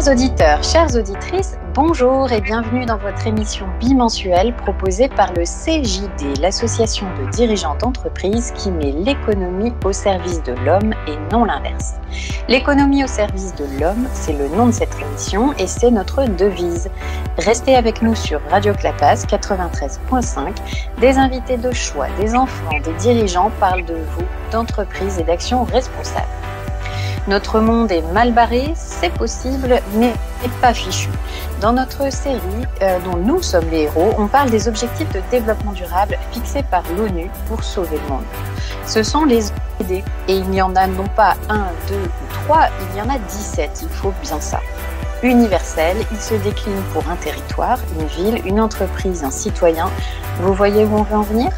Chers auditeurs, chères auditrices, bonjour et bienvenue dans votre émission bimensuelle proposée par le CJD, l'association de dirigeants d'entreprise qui met l'économie au service de l'homme et non l'inverse. L'économie au service de l'homme, c'est le nom de cette émission et c'est notre devise. Restez avec nous sur Radio Clapas 93.5. Des invités de choix, des enfants, des dirigeants parlent de vous, d'entreprise et d'actions responsables. Notre monde est mal barré, c'est possible, mais pas fichu. Dans notre série, dont nous sommes les héros, on parle des objectifs de développement durable fixés par l'ONU pour sauver le monde. Ce sont les ODD, et il n'y en a non pas 1, 2 ou 3, il y en a 17, il faut bien ça. Universel, il se décline pour un territoire, une ville, une entreprise, un citoyen. Vous voyez où on veut en venir ?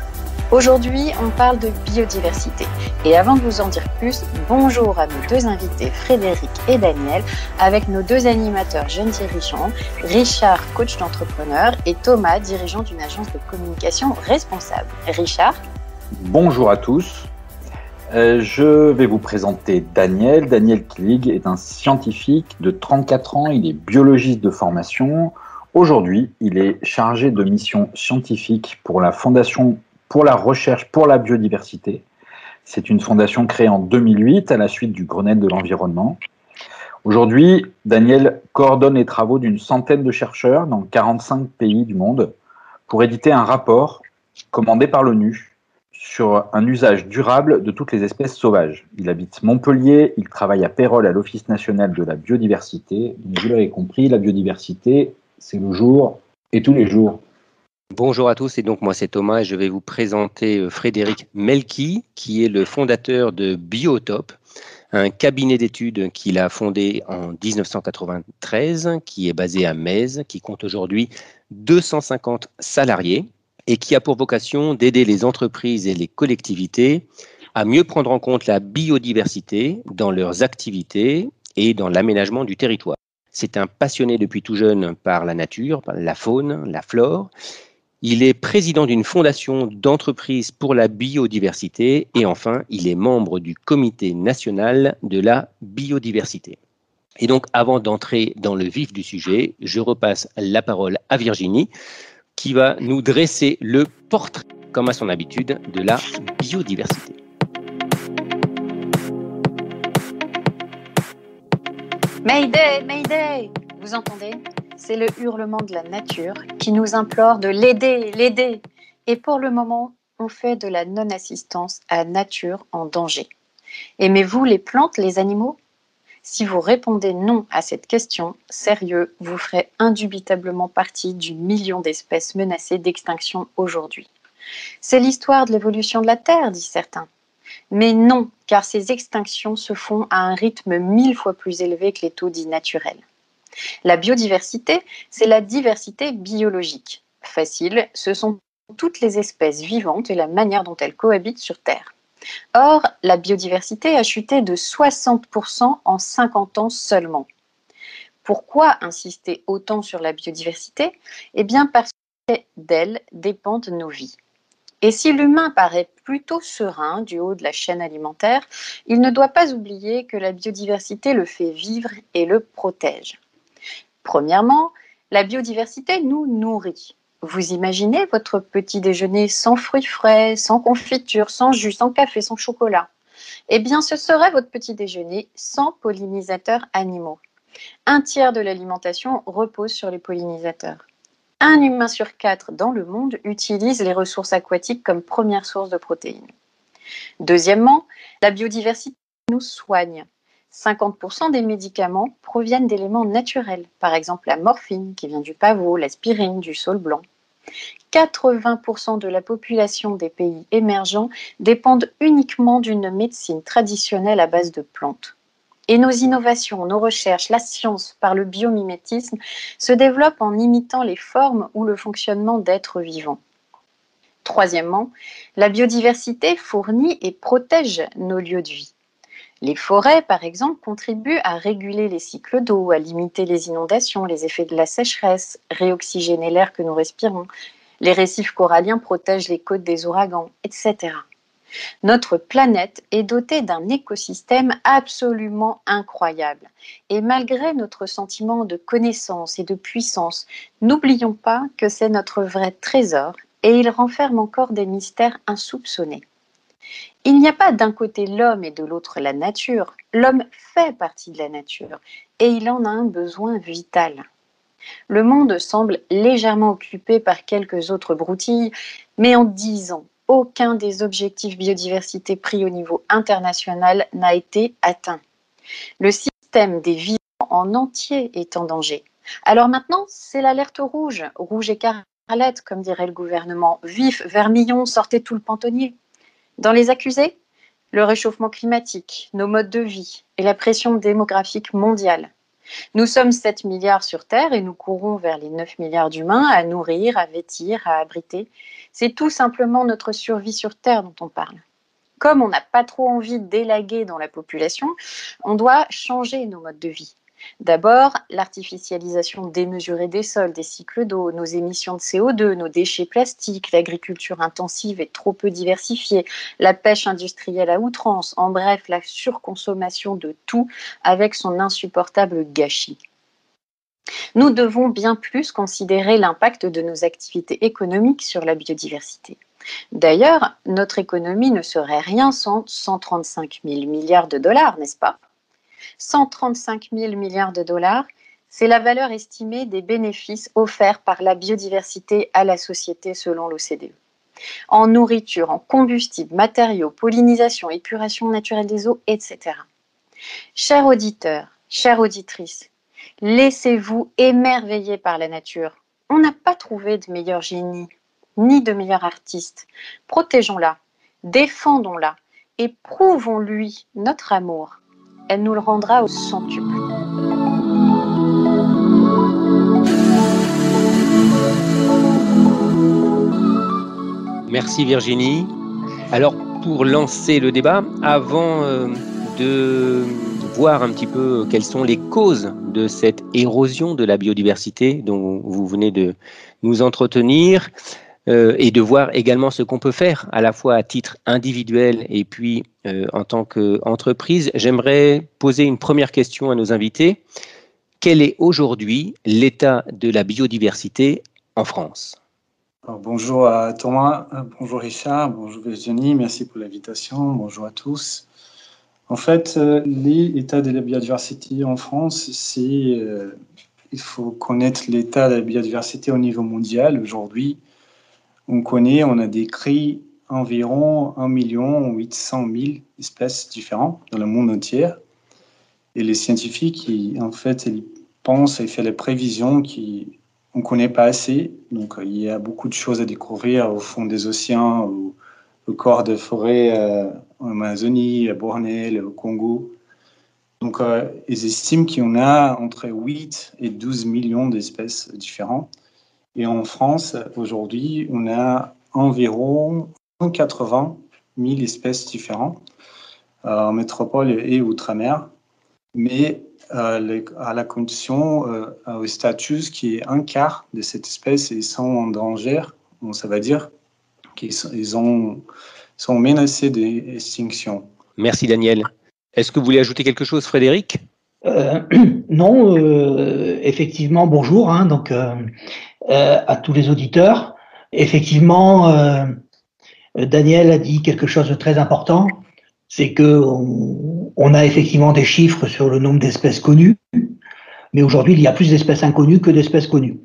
Aujourd'hui, on parle de biodiversité. Et avant de vous en dire plus, bonjour à nos deux invités, Frédéric et Daniel, avec nos deux animateurs jeunes dirigeants, Richard, coach d'entrepreneur, et Thomas, dirigeant d'une agence de communication responsable. Richard ? Bonjour à tous. Je vais vous présenter Daniel. Daniel Killig est un scientifique de 34 ans. Il est biologiste de formation. Aujourd'hui, il est chargé de mission scientifique pour la Fondation pour la recherche pour la biodiversité. C'est une fondation créée en 2008 à la suite du Grenelle de l'environnement. Aujourd'hui, Daniel coordonne les travaux d'une centaine de chercheurs dans 45 pays du monde pour éditer un rapport commandé par l'ONU sur un usage durable de toutes les espèces sauvages. Il habite Montpellier, il travaille à Pérols à l'Office national de la biodiversité. Donc, vous l'avez compris, la biodiversité, c'est le jour et tous les jours. Bonjour à tous, et donc moi c'est Thomas et je vais vous présenter Frédéric Melki, qui est le fondateur de Biotop, un cabinet d'études qu'il a fondé en 1993, qui est basé à Metz, qui compte aujourd'hui 250 salariés et qui a pour vocation d'aider les entreprises et les collectivités à mieux prendre en compte la biodiversité dans leurs activités et dans l'aménagement du territoire. C'est un passionné depuis tout jeune par la nature, par la faune, la flore. Il est président d'une fondation d'entreprise pour la biodiversité et enfin, il est membre du comité national de la biodiversité. Et donc, avant d'entrer dans le vif du sujet, je repasse la parole à Virginie qui va nous dresser le portrait, comme à son habitude, de la biodiversité. Mayday, Mayday ! Vous entendez ? C'est le hurlement de la nature qui nous implore de l'aider. Et pour le moment, on fait de la non-assistance à nature en danger. Aimez-vous les plantes, les animaux ? Si vous répondez non à cette question, sérieux, vous ferez indubitablement partie du million d'espèces menacées d'extinction aujourd'hui. C'est l'histoire de l'évolution de la Terre, disent certains. Mais non, car ces extinctions se font à un rythme 1000 fois plus élevé que les taux dits naturels. La biodiversité, c'est la diversité biologique. Facile, ce sont toutes les espèces vivantes et la manière dont elles cohabitent sur Terre. Or, la biodiversité a chuté de 60% en 50 ans seulement. Pourquoi insister autant sur la biodiversité ? Eh bien parce que d'elle dépendent nos vies. Et si l'humain paraît plutôt serein du haut de la chaîne alimentaire, il ne doit pas oublier que la biodiversité le fait vivre et le protège. Premièrement, la biodiversité nous nourrit. Vous imaginez votre petit déjeuner sans fruits frais, sans confiture, sans jus, sans café, sans chocolat ? Eh bien, ce serait votre petit déjeuner sans pollinisateurs animaux. 1/3 de l'alimentation repose sur les pollinisateurs. 1 humain sur 4 dans le monde utilise les ressources aquatiques comme première source de protéines. Deuxièmement, la biodiversité nous soigne. 50% des médicaments proviennent d'éléments naturels, par exemple la morphine qui vient du pavot, l'aspirine, du saule blanc. 80% de la population des pays émergents dépendent uniquement d'une médecine traditionnelle à base de plantes. Et nos innovations, nos recherches, la science par le biomimétisme se développent en imitant les formes ou le fonctionnement d'êtres vivants. Troisièmement, la biodiversité fournit et protège nos lieux de vie. Les forêts, par exemple, contribuent à réguler les cycles d'eau, à limiter les inondations, les effets de la sécheresse, réoxygéner l'air que nous respirons. Les récifs coralliens protègent les côtes des ouragans, etc. Notre planète est dotée d'un écosystème absolument incroyable. Et malgré notre sentiment de connaissance et de puissance, n'oublions pas que c'est notre vrai trésor et il renferme encore des mystères insoupçonnés. Il n'y a pas d'un côté l'homme et de l'autre la nature. L'homme fait partie de la nature et il en a un besoin vital. Le monde semble légèrement occupé par quelques autres broutilles, mais en 10 ans, aucun des objectifs biodiversité pris au niveau international n'a été atteint. Le système des vivants en entier est en danger. Alors maintenant, c'est l'alerte rouge, rouge écarlate, comme dirait le gouvernement. Vif, vermillon, sortez tout le pantonnier. Dans les accusés, le réchauffement climatique, nos modes de vie et la pression démographique mondiale. Nous sommes 7 milliards sur Terre et nous courons vers les 9 milliards d'humains à nourrir, à vêtir, à abriter. C'est tout simplement notre survie sur Terre dont on parle. Comme on n'a pas trop envie d'élaguer dans la population, on doit changer nos modes de vie. D'abord, l'artificialisation démesurée des sols, des cycles d'eau, nos émissions de CO2, nos déchets plastiques, l'agriculture intensive et trop peu diversifiée, la pêche industrielle à outrance, en bref, la surconsommation de tout avec son insupportable gâchis. Nous devons bien plus considérer l'impact de nos activités économiques sur la biodiversité. D'ailleurs, notre économie ne serait rien sans 135 000 milliards de dollars, n'est-ce pas ? 135 000 milliards de dollars, c'est la valeur estimée des bénéfices offerts par la biodiversité à la société selon l'OCDE. En nourriture, en combustible, matériaux, pollinisation, épuration naturelle des eaux, etc. Chers auditeurs, chères auditrices, laissez-vous émerveiller par la nature. On n'a pas trouvé de meilleur génie, ni de meilleur artiste. Protégeons-la, défendons-la et prouvons-lui notre amour. Elle nous le rendra au centuple. Merci Virginie. Alors pour lancer le débat, avant de voir un petit peu quelles sont les causes de cette érosion de la biodiversité dont vous venez de nous entretenir, et de voir également ce qu'on peut faire à la fois à titre individuel et puis en tant qu'entreprise, j'aimerais poser une première question à nos invités. Quel est aujourd'hui l'état de la biodiversité en France ? Alors, bonjour à Thomas, bonjour Richard, bonjour Virginie, merci pour l'invitation, bonjour à tous. En fait, l'état de la biodiversité en France, il faut connaître l'état de la biodiversité au niveau mondial. Aujourd'hui, on a décrit environ 1 800 000 espèces différentes dans le monde entier. Et les scientifiques, ils pensent et font les prévisions qu'on ne connaît pas assez. Donc, il y a beaucoup de choses à découvrir au fond des océans, au corps de forêt en Amazonie, à Bornéo, au Congo. Donc, ils estiment qu'il y en a entre 8 et 12 millions d'espèces différentes. Et en France, aujourd'hui, on a environ 180 000 espèces différentes en métropole et outre-mer, mais à la condition, au statut qui est un quart de cette espèce ils sont en danger. Bon, ça veut dire qu'ils sont menacés d'extinction. Merci Daniel. Est-ce que vous voulez ajouter quelque chose, Frédéric ? Non, effectivement, bonjour. À tous les auditeurs. Effectivement, Daniel a dit quelque chose de très important, c'est que on a effectivement des chiffres sur le nombre d'espèces connues, mais aujourd'hui il y a plus d'espèces inconnues que d'espèces connues.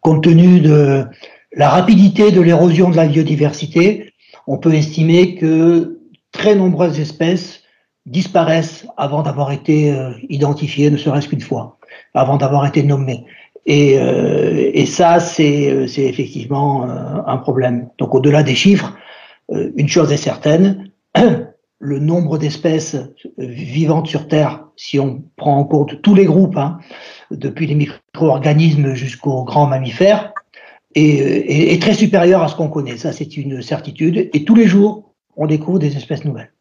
Compte tenu de la rapidité de l'érosion de la biodiversité, on peut estimer que très nombreuses espèces disparaissent avant d'avoir été identifiées, ne serait-ce qu'une fois, avant d'avoir été nommées. Et ça, c'est effectivement un problème. Donc, au-delà des chiffres, une chose est certaine, le nombre d'espèces vivantes sur Terre, si on prend en compte tous les groupes, depuis les micro-organismes jusqu'aux grands mammifères, est très supérieur à ce qu'on connaît. Ça, c'est une certitude. Et tous les jours, on découvre des espèces nouvelles.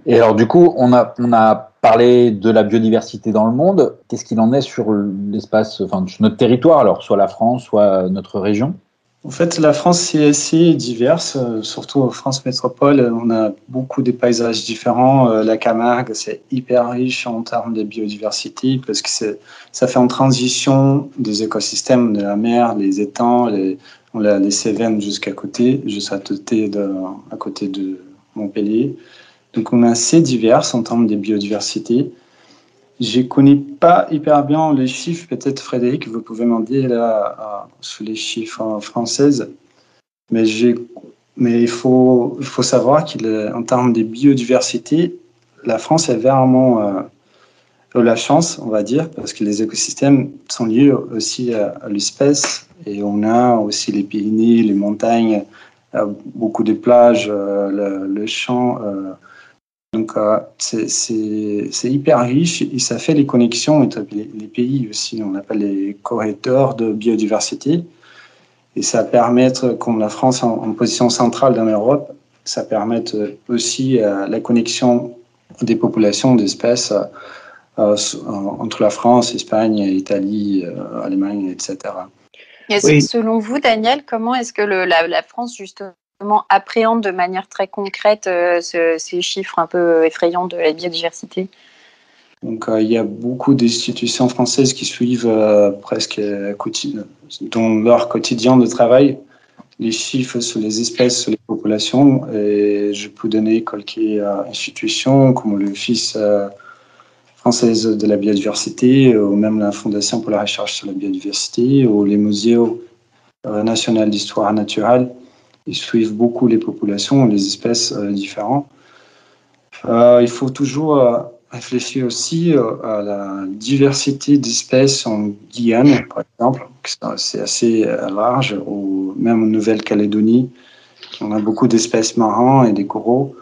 Et alors, du coup, on a parlé de la biodiversité dans le monde. Qu'est-ce qu'il en est sur l'espace, sur notre territoire, alors soit la France, soit notre région ? En fait, la France, c'est assez diverse, surtout en France métropole. On a beaucoup de paysages différents. La Camargue, c'est hyper riche en termes de biodiversité parce que ça fait en transition des écosystèmes de la mer, les étangs, on a les Cévennes juste à côté de Montpellier. Donc, on est assez diverse en termes de biodiversité. Je ne connais pas hyper bien les chiffres. Peut-être, Frédéric, vous pouvez m'en dire là, sur les chiffres françaises. Mais il faut savoir qu'en termes de biodiversité, la France est vraiment la chance, on va dire, parce que les écosystèmes sont liés aussi à l'espèce. Et on a aussi les Pyrénées, les montagnes, beaucoup de plages, le champ. Donc, c'est hyper riche et ça fait les connexions entre les pays aussi. On appelle les corridors de biodiversité. Et ça permet, comme la France en position centrale dans l'Europe, ça permet aussi la connexion des populations d'espèces entre la France, l'Espagne, l'Italie, l'Allemagne, etc. Et Oui. selon vous, Daniel, comment est-ce que la France, justement, appréhende de manière très concrète ces chiffres un peu effrayants de la biodiversité? Donc, il y a beaucoup d'institutions françaises qui suivent presque dans leur quotidien de travail les chiffres sur les espèces, sur les populations. Et je peux donner quelques institutions comme l'Office française de la biodiversité ou même la Fondation pour la recherche sur la biodiversité ou les musées nationaux d'histoire naturelle. Ils suivent beaucoup les populations, les espèces différentes. Il faut toujours réfléchir aussi à la diversité d'espèces en Guyane, par exemple. C'est assez large, ou même en Nouvelle-Calédonie. On a beaucoup d'espèces marins et des coraux.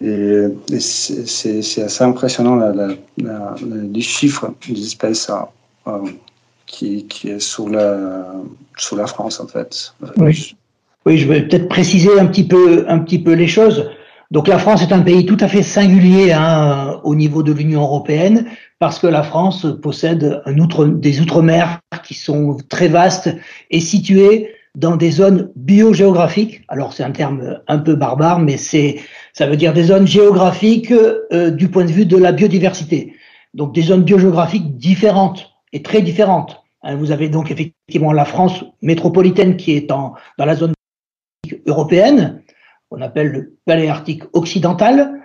Et c'est assez impressionnant les chiffres des espèces qui est sur la France, en fait. Oui, je vais peut-être préciser un petit peu les choses. Donc la France est un pays tout à fait singulier au niveau de l'Union européenne parce que la France possède des outre-mer qui sont très vastes et situés dans des zones biogéographiques. Alors c'est un terme un peu barbare, mais ça veut dire des zones géographiques du point de vue de la biodiversité. Donc des zones biogéographiques différentes et très différentes. Vous avez donc effectivement la France métropolitaine qui est dans la zone européenne, qu'on appelle le Paléarctique occidental,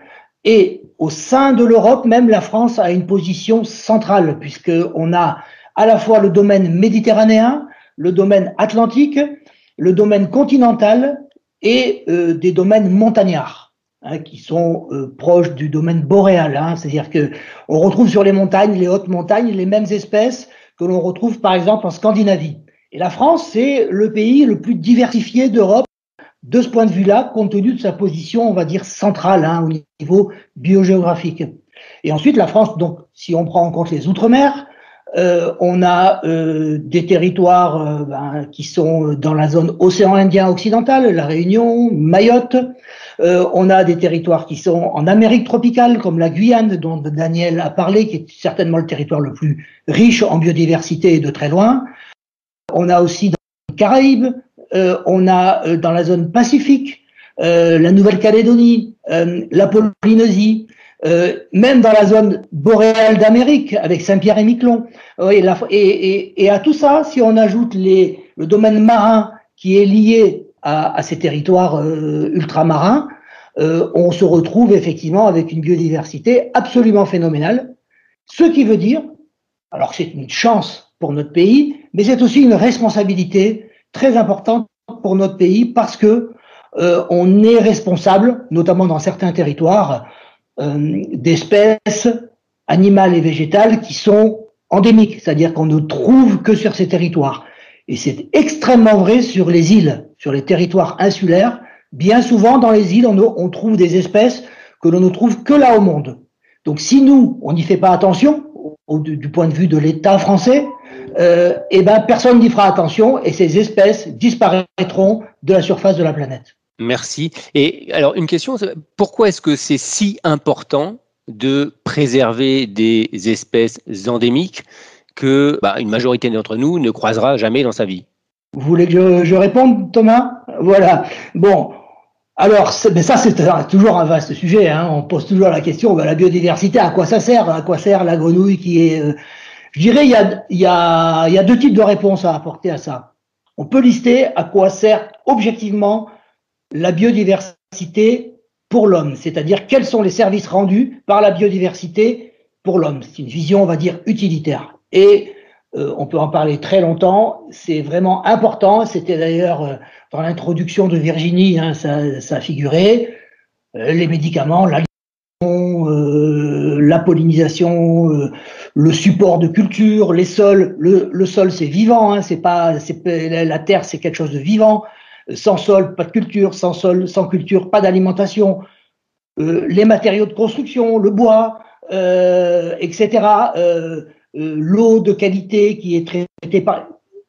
et au sein de l'Europe, même la France a une position centrale, puisqu'on a à la fois le domaine méditerranéen, le domaine atlantique, le domaine continental et des domaines montagnards, qui sont proches du domaine boréal. C'est-à-dire qu'on retrouve sur les montagnes, les hautes montagnes, les mêmes espèces que l'on retrouve par exemple en Scandinavie. Et la France, c'est le pays le plus diversifié d'Europe de ce point de vue-là, compte tenu de sa position, on va dire, centrale au niveau biogéographique. Et ensuite, la France, donc, si on prend en compte les Outre-mer, on a des territoires qui sont dans la zone océan Indien occidental, la Réunion, Mayotte. On a des territoires qui sont en Amérique tropicale, comme la Guyane, dont Daniel a parlé, qui est certainement le territoire le plus riche en biodiversité et de très loin. On a aussi dans les Caraïbes, on a dans la zone Pacifique, la Nouvelle-Calédonie, la Polynésie, même dans la zone boréale d'Amérique, avec Saint-Pierre et Miquelon. Et à tout ça, si on ajoute le domaine marin qui est lié à ces territoires ultramarins, on se retrouve effectivement avec une biodiversité absolument phénoménale. Ce qui veut dire, alors c'est une chance pour notre pays, mais c'est aussi une responsabilité très importante pour notre pays parce que on est responsable, notamment dans certains territoires, d'espèces animales et végétales qui sont endémiques, c'est-à-dire qu'on ne trouve que sur ces territoires. Et c'est extrêmement vrai sur les îles, sur les territoires insulaires. Bien souvent, dans les îles, on trouve des espèces que l'on ne trouve que là au monde. Donc, si nous, on n'y fait pas attention, du point de vue de l'État français, personne n'y fera attention et ces espèces disparaîtront de la surface de la planète. Merci. Et alors, une question, pourquoi est-ce que c'est si important de préserver des espèces endémiques que une majorité d'entre nous ne croisera jamais dans sa vie? Vous voulez que je réponde, Thomas? Voilà. Bon. Alors, mais ça, c'est toujours un vaste sujet. Hein. On pose toujours la question, la biodiversité, à quoi ça sert? À quoi sert la grenouille qui est... Je dirais, il y a deux types de réponses à apporter à ça. On peut lister à quoi sert objectivement la biodiversité pour l'homme, c'est-à-dire quels sont les services rendus par la biodiversité pour l'homme. C'est une vision, on va dire, utilitaire. Et on peut en parler très longtemps, c'est vraiment important. C'était d'ailleurs dans l'introduction de Virginie, hein, ça figurait. Les médicaments, la pollinisation, le support de culture, les sols. Le sol, c'est vivant, hein, la terre, c'est quelque chose de vivant. Sans sol, pas de culture. Sans sol, sans culture, pas d'alimentation. Les matériaux de construction, le bois, etc. L'eau de qualité qui est traitée par...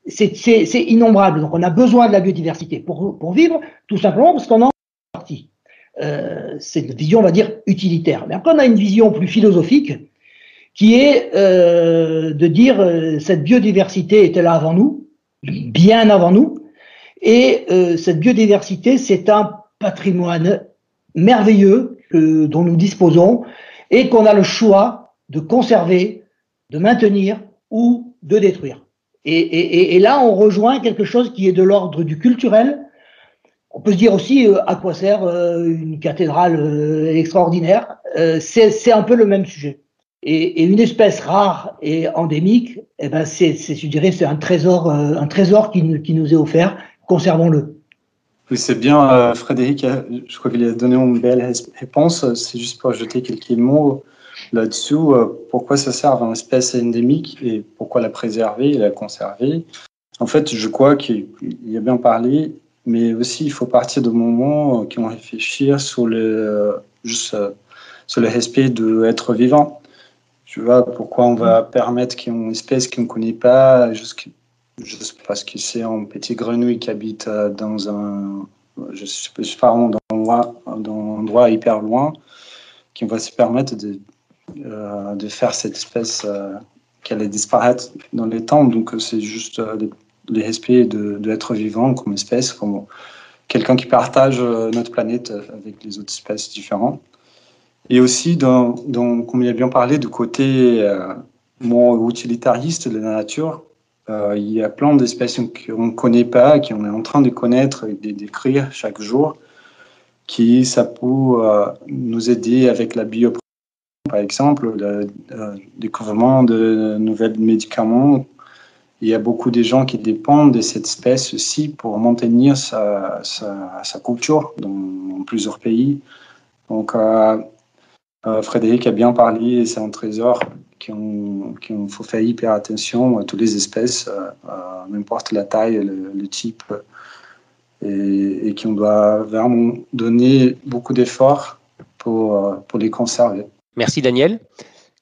C'est innombrable. Donc, on a besoin de la biodiversité pour vivre, tout simplement parce qu'on en fait partie. C'est une vision, on va dire, utilitaire. Mais après, on a une vision plus philosophique qui est de dire cette biodiversité était là avant nous, bien avant nous, et cette biodiversité, c'est un patrimoine merveilleux dont nous disposons et qu'on a le choix de conserver, de maintenir ou de détruire. Et là, on rejoint quelque chose qui est de l'ordre du culturel. On peut se dire aussi à quoi sert une cathédrale extraordinaire. C'est un peu le même sujet. Et une espèce rare et endémique, eh ben je dirais, c'est un trésor qui nous est offert. Conservons-le. Oui, c'est bien, Frédéric. Je crois qu'il a donné une belle réponse. C'est juste pour ajouter quelques mots là-dessous. Pourquoi ça sert à une espèce endémique et pourquoi la préserver et la conserver? En fait, je crois qu'il a bien parlé, mais aussi il faut partir de moments qui vont réfléchir sur le respect de l'être vivant. Tu vois, pourquoi on va permettre qu'il y ait une espèce qu'on ne connaît pas, juste parce que c'est un petit grenouille qui habite dans un endroit hyper loin, qui va se permettre de faire cette espèce qu'elle allait disparaître dans les temps. Donc c'est juste le respect de l'être vivant comme espèce, comme quelqu'un qui partage notre planète avec les autres espèces différentes. Et aussi, comme il a bien parlé, du côté utilitariste de la nature, il y a plein d'espèces qu'on ne connaît pas, qu'on est en train de connaître et de décrire chaque jour, qui ça peut nous aider avec la bioproduktion, par exemple, le découvrement de nouveaux médicaments. Il y a beaucoup de gens qui dépendent de cette espèce aussi pour maintenir sa culture dans plusieurs pays. Donc, Frédéric a bien parlé, c'est un trésor qu'il faut faire hyper attention à toutes les espèces, n'importe la taille, le type, et qu'on doit vraiment donner beaucoup d'efforts pour les conserver. Merci Daniel.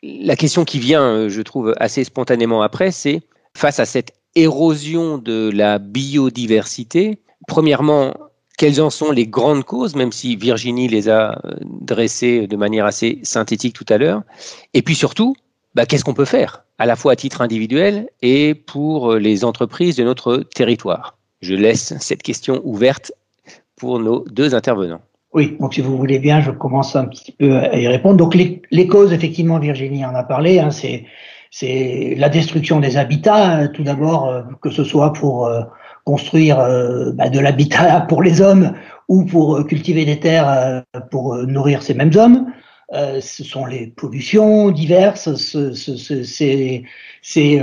La question qui vient, je trouve, assez spontanément après, c'est face à cette érosion de la biodiversité, premièrement, quelles en sont les grandes causes, même si Virginie les a dressées de manière assez synthétique tout à l'heure, et puis surtout, qu'est-ce qu'on peut faire, à la fois à titre individuel et pour les entreprises de notre territoire? Je laisse cette question ouverte pour nos deux intervenants. Oui, donc si vous voulez bien, je commence un petit peu à y répondre. Donc les causes, effectivement, Virginie en a parlé, hein, c'est la destruction des habitats, tout d'abord, que ce soit pour construire de l'habitat pour les hommes ou pour cultiver des terres pour nourrir ces mêmes hommes. Ce sont les pollutions diverses, c'est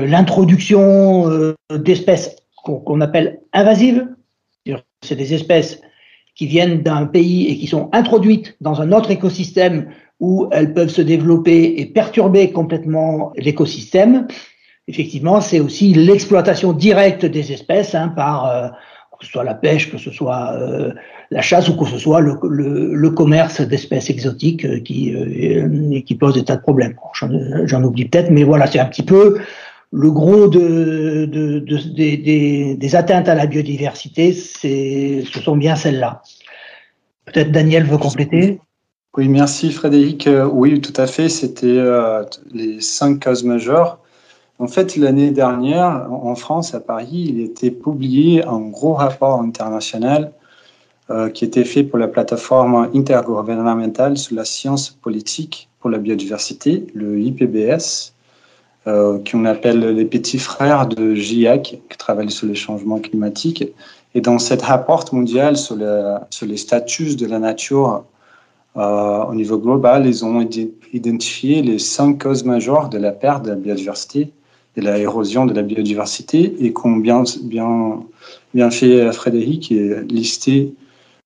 l'introduction d'espèces qu'on appelle invasives. C'est des espèces qui viennent d'un pays et qui sont introduites dans un autre écosystème où elles peuvent se développer et perturber complètement l'écosystème. Effectivement, c'est aussi l'exploitation directe des espèces par que ce soit la pêche, que ce soit la chasse ou que ce soit le commerce d'espèces exotiques qui pose des tas de problèmes. J'en oublie peut-être, mais voilà, c'est un petit peu le gros des atteintes à la biodiversité, ce sont bien celles-là. Peut-être Daniel veut compléter. Oui, merci Frédéric. Oui, tout à fait. C'était les 5 causes majeures. En fait, l'année dernière, en France, à Paris, il était publié un gros rapport international qui était fait pour la plateforme intergouvernementale sur la science politique pour la biodiversité, le IPBES, qu'on appelle les petits frères de GIEC, qui travaillent sur les changements climatiques. Et dans ce rapport mondial sur les statuts de la nature au niveau global, ils ont identifié les 5 causes majeures de la perte de la biodiversité, de l'érosion de la biodiversité, et comme bien fait Frédéric, et listé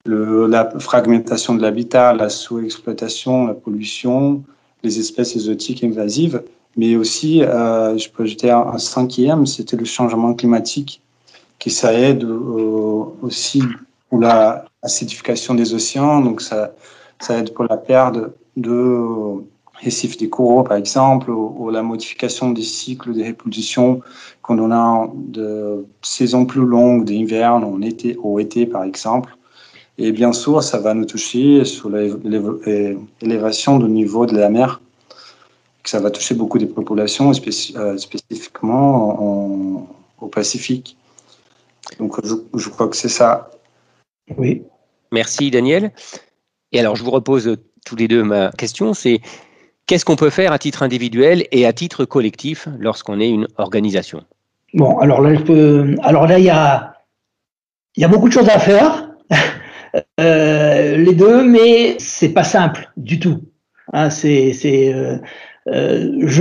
la fragmentation de l'habitat, la sous-exploitation, la pollution, les espèces exotiques invasives, mais aussi, je peux ajouter un 5e, c'était le changement climatique, qui ça aide aussi pour la acidification des océans, donc ça aide pour la perte de récifs des coraux, par exemple, ou la modification des cycles de reproduction quand on a de saisons plus longues d'hiver, au été, par exemple. Et bien sûr, ça va nous toucher sur l'élévation du niveau de la mer. Ça va toucher beaucoup des populations, spécifiquement au Pacifique. Donc, je crois que c'est ça. Oui. Merci, Daniel. Et alors, je vous repose tous les deux ma question, c'est qu'est-ce qu'on peut faire à titre individuel et à titre collectif lorsqu'on est une organisation? Bon, alors là, il y a beaucoup de choses à faire. Les deux, mais c'est pas simple du tout. Hein, je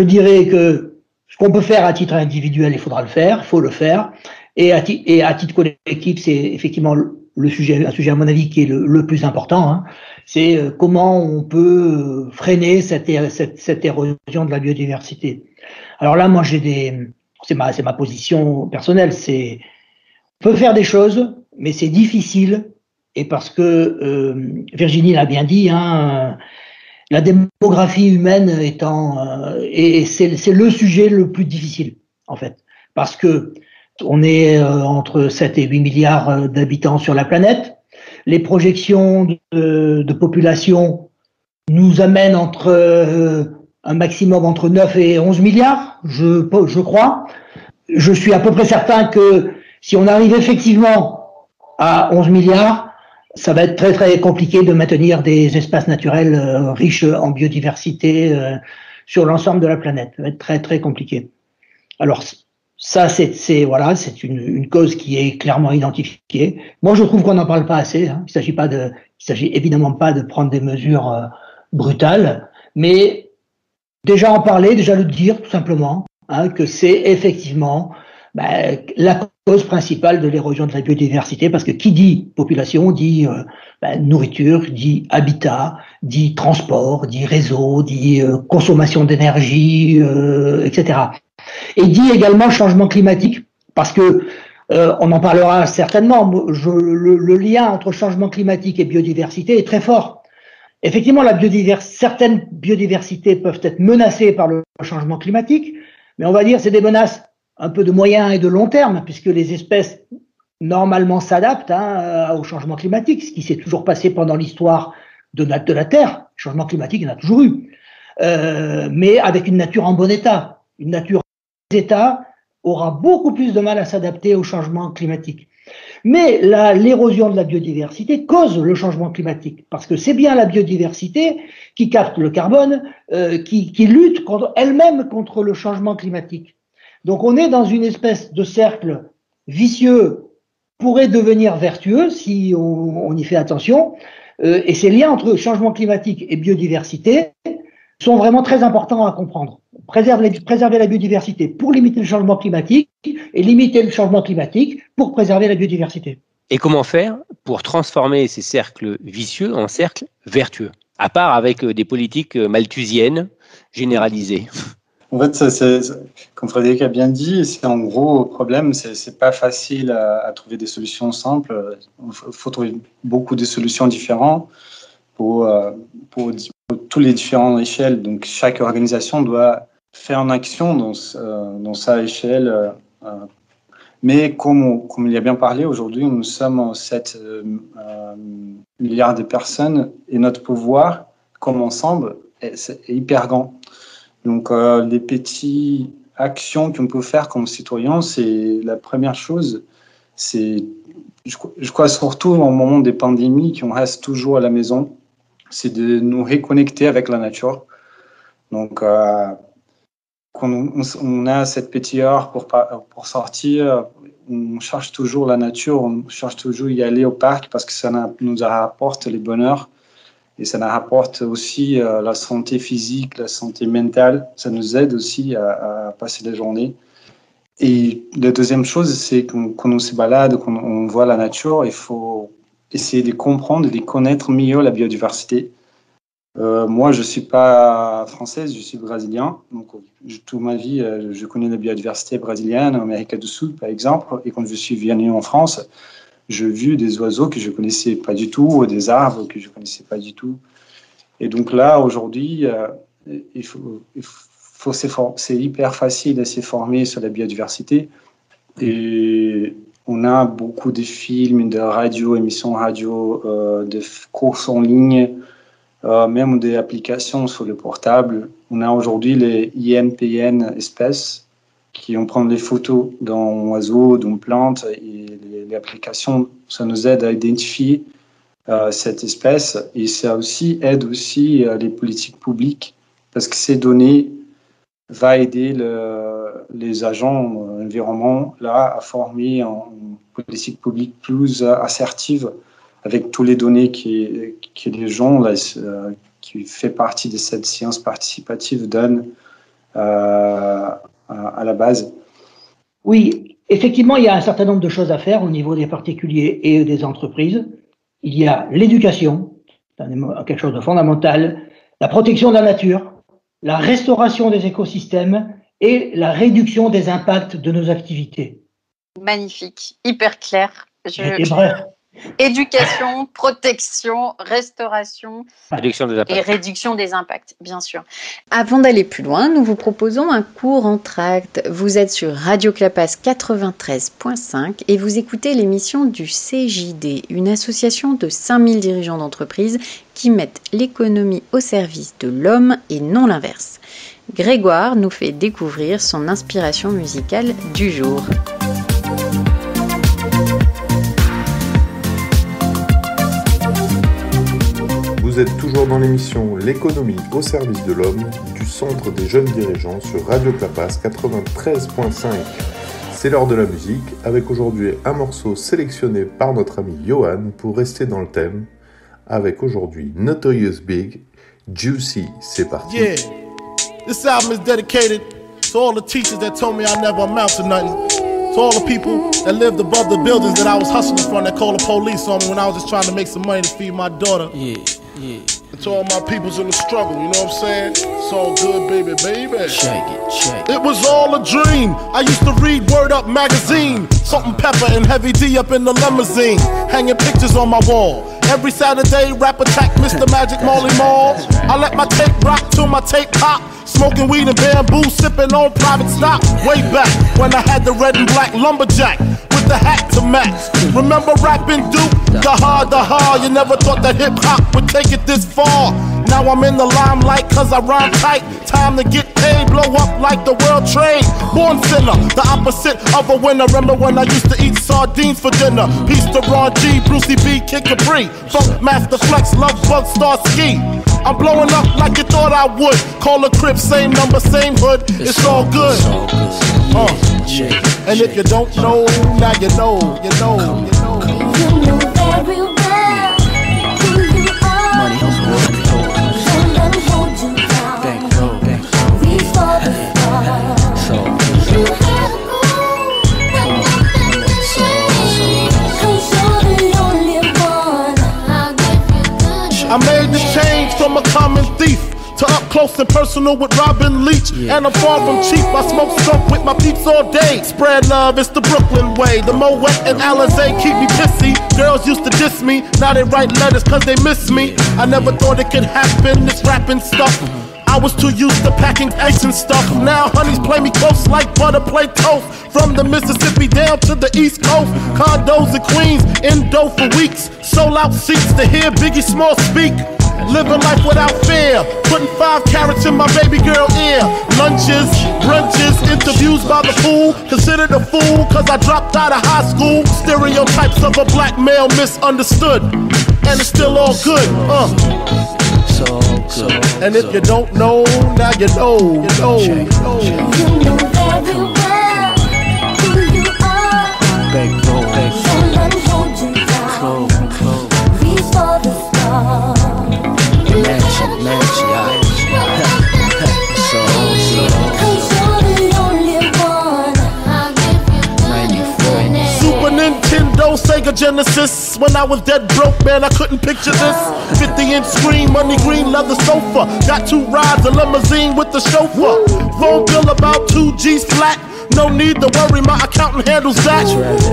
dirais que ce qu'on peut faire à titre individuel, il faudra le faire, il faut le faire, et à titre collectif, c'est effectivement un sujet à mon avis qui est le plus important. Hein. C'est comment on peut freiner cette érosion de la biodiversité. Alors là, moi, c'est ma position personnelle. On peut faire des choses, mais c'est difficile. Et parce que Virginie l'a bien dit, hein, la démographie humaine c'est le sujet le plus difficile en fait, parce que on est entre 7 et 8 milliards d'habitants sur la planète. Les projections de population nous amènent un maximum entre 9 et 11 milliards, je crois. Je suis à peu près certain que si on arrive effectivement à 11 milliards, ça va être très très compliqué de maintenir des espaces naturels riches en biodiversité sur l'ensemble de la planète. Ça va être très très compliqué. Alors ça c'est une cause qui est clairement identifiée. Moi je trouve qu'on n'en parle pas assez. Hein. Il s'agit évidemment pas de prendre des mesures brutales, mais déjà en parler, déjà le dire tout simplement, hein, que c'est effectivement la cause principale de l'érosion de la biodiversité, parce que qui dit population dit nourriture, dit habitat, dit transport, dit réseau, dit consommation d'énergie, etc. Et dit également changement climatique, parce que on en parlera certainement, le lien entre changement climatique et biodiversité est très fort. Effectivement, certaines biodiversités peuvent être menacées par le changement climatique, mais on va dire c'est des menaces un peu de moyen et de long terme, puisque les espèces normalement s'adaptent au changement climatique, ce qui s'est toujours passé pendant l'histoire de la Terre. Le changement climatique, il y en a toujours eu, mais avec une nature en bon état. Une nature en bon état aura beaucoup plus de mal à s'adapter au changement climatique. Mais l'érosion de la biodiversité cause le changement climatique, parce que c'est bien la biodiversité qui capte le carbone, qui lutte elle-même contre le changement climatique. Donc on est dans une espèce de cercle vicieux, pourrait devenir vertueux si on y fait attention, et ces liens entre changement climatique et biodiversité sont vraiment très importants à comprendre. Préserver la biodiversité pour limiter le changement climatique et limiter le changement climatique pour préserver la biodiversité. Et comment faire pour transformer ces cercles vicieux en cercles vertueux, à part avec des politiques malthusiennes généralisées? En fait, comme Frédéric a bien dit, c'est un gros problème. C'est pas facile à trouver des solutions simples. Il faut trouver beaucoup de solutions différentes pour toutes les différentes échelles. Donc, chaque organisation doit faire une action dans sa échelle. Mais comme il y a bien parlé, aujourd'hui, nous sommes 7 milliards de personnes et notre pouvoir, comme ensemble, est hyper grand. Donc, les petits action qu'on peut faire comme citoyen, c'est la première chose, c'est, je crois surtout au moment des pandémies, qu'on reste toujours à la maison, c'est de nous reconnecter avec la nature. Donc, quand on a cette petite heure pour sortir, on cherche toujours la nature, on cherche toujours y aller au parc parce que ça nous apporte le bonheur et ça nous apporte aussi la santé physique, la santé mentale. Ça nous aide aussi à passer la journée. Et la deuxième chose, c'est quand on se balade, quand on voit la nature, il faut essayer de comprendre, de connaître mieux la biodiversité. Moi, je ne suis pas française, je suis brésilien. Donc, toute ma vie, je connais la biodiversité brésilienne, en Amérique du Sud, par exemple. Et quand je suis venu en France, j'ai vu des oiseaux que je ne connaissais pas du tout, ou des arbres que je ne connaissais pas du tout. Et donc là, aujourd'hui, c'est hyper facile de se former sur la biodiversité. Et on a beaucoup de films, de radio, émissions radio, de courses en ligne, même des applications sur le portable. On a aujourd'hui les INPN espèces qui on prend des photos d'un oiseau, d'une plante, et les applications, ça nous aide à identifier cette espèce, et ça aussi aide aussi les politiques publiques parce que ces données vont aider les agents environnement là à former une politique publique plus assertive avec toutes les données que les gens là, qui fait partie de cette science participative donnent à la base. Oui, effectivement, il y a un certain nombre de choses à faire au niveau des particuliers et des entreprises. Il y a l'éducation, quelque chose de fondamental, la protection de la nature, la restauration des écosystèmes et la réduction des impacts de nos activités. Magnifique, hyper clair. Bref. Éducation, protection, restauration et réduction des impacts, bien sûr. Avant d'aller plus loin, nous vous proposons un court entracte. Vous êtes sur Radio Clapas 93.5 et vous écoutez l'émission du CJD, une association de 5000 dirigeants d'entreprises qui mettent l'économie au service de l'homme et non l'inverse. Grégoire nous fait découvrir son inspiration musicale du jour. Vous êtes toujours dans l'émission L'économie au service de l'homme du Centre des jeunes dirigeants sur Radio Clapas 93.5. C'est l'heure de la musique avec aujourd'hui un morceau sélectionné par notre ami Johan pour rester dans le thème avec aujourd'hui Notorious Big, Juicy. C'est parti. Yeah, this album is dedicated to all the teachers that told me I never amount to nothing. To all the people that lived above the buildings that I was hustling from that called the police on me when I was just trying to make some money to feed my daughter. Yeah. And to all my peoples in the struggle, you know what I'm saying? It's all good, baby, baby. Shake it. It was all a dream. I used to read Word Up magazine. Salt-N-Pepa and Heavy D up in the limousine. Hanging pictures on my wall. Every Saturday, rap attack, Mr. Magic Molly Mall. I let my tape rock till my tape pop. Smoking weed and bamboo, sipping on private stock. Way back when I had the red and black lumberjack with the hat to match. Remember rapping Duke? The hard, you never thought that hip-hop would take it this far. Now I'm in the limelight cause I rhyme tight. Time to get paid, blow up like the world trade. Born sinner, the opposite of a winner. Remember when I used to eat sardines for dinner? Peace to Ron G, Brucey B, Kid Capri, Funk Master Flex, Love Bug, Star Ski. I'm blowing up like you thought I would. Call a crib, same number, same hood. It's all good. And if you don't know, now you know, you know, you know. You know very well who you are. Money helps work control. Don't let them hold you down. Reach for the stars. You have a goal that nothing will change. 'Cause you're the only one. I'll give you good. I made the change from a common thief to up close and personal with Robin Leach. And I'm far from cheap, I smoke skunk with my peeps all day. Spread love, it's the Brooklyn way. The Moet and Alizé keep me pissy. Girls used to diss me, now they write letters cause they miss me. I never thought it could happen, this rapping stuff. I I was too used to packing ice and stuff. Now honeys play me close like butter play toast. From the Mississippi down to the East Coast, condos in Queens, indo for weeks. Sold out seats to hear Biggie Smalls speak. Living life without fear, putting 5 carats in my baby girl ear. Lunches, brunches, interviews by the pool. Considered a fool cause I dropped out of high school. Stereotypes of a black male misunderstood. And it's still all good, So good. And if you don't know, now you know, you know, you know. You know very well who you are. Bankroll, Don't let 'em hold you down. Reach for the stars. So Cause you're the only one. 94. Super Nintendo, Sega Genesis. When I was dead broke, man, I couldn't picture this. 50-inch screen, money green leather sofa. Got 2 rides, a limousine with the chauffeur. Phone bill about 2 G's flat. No need to worry, my accountant handles that.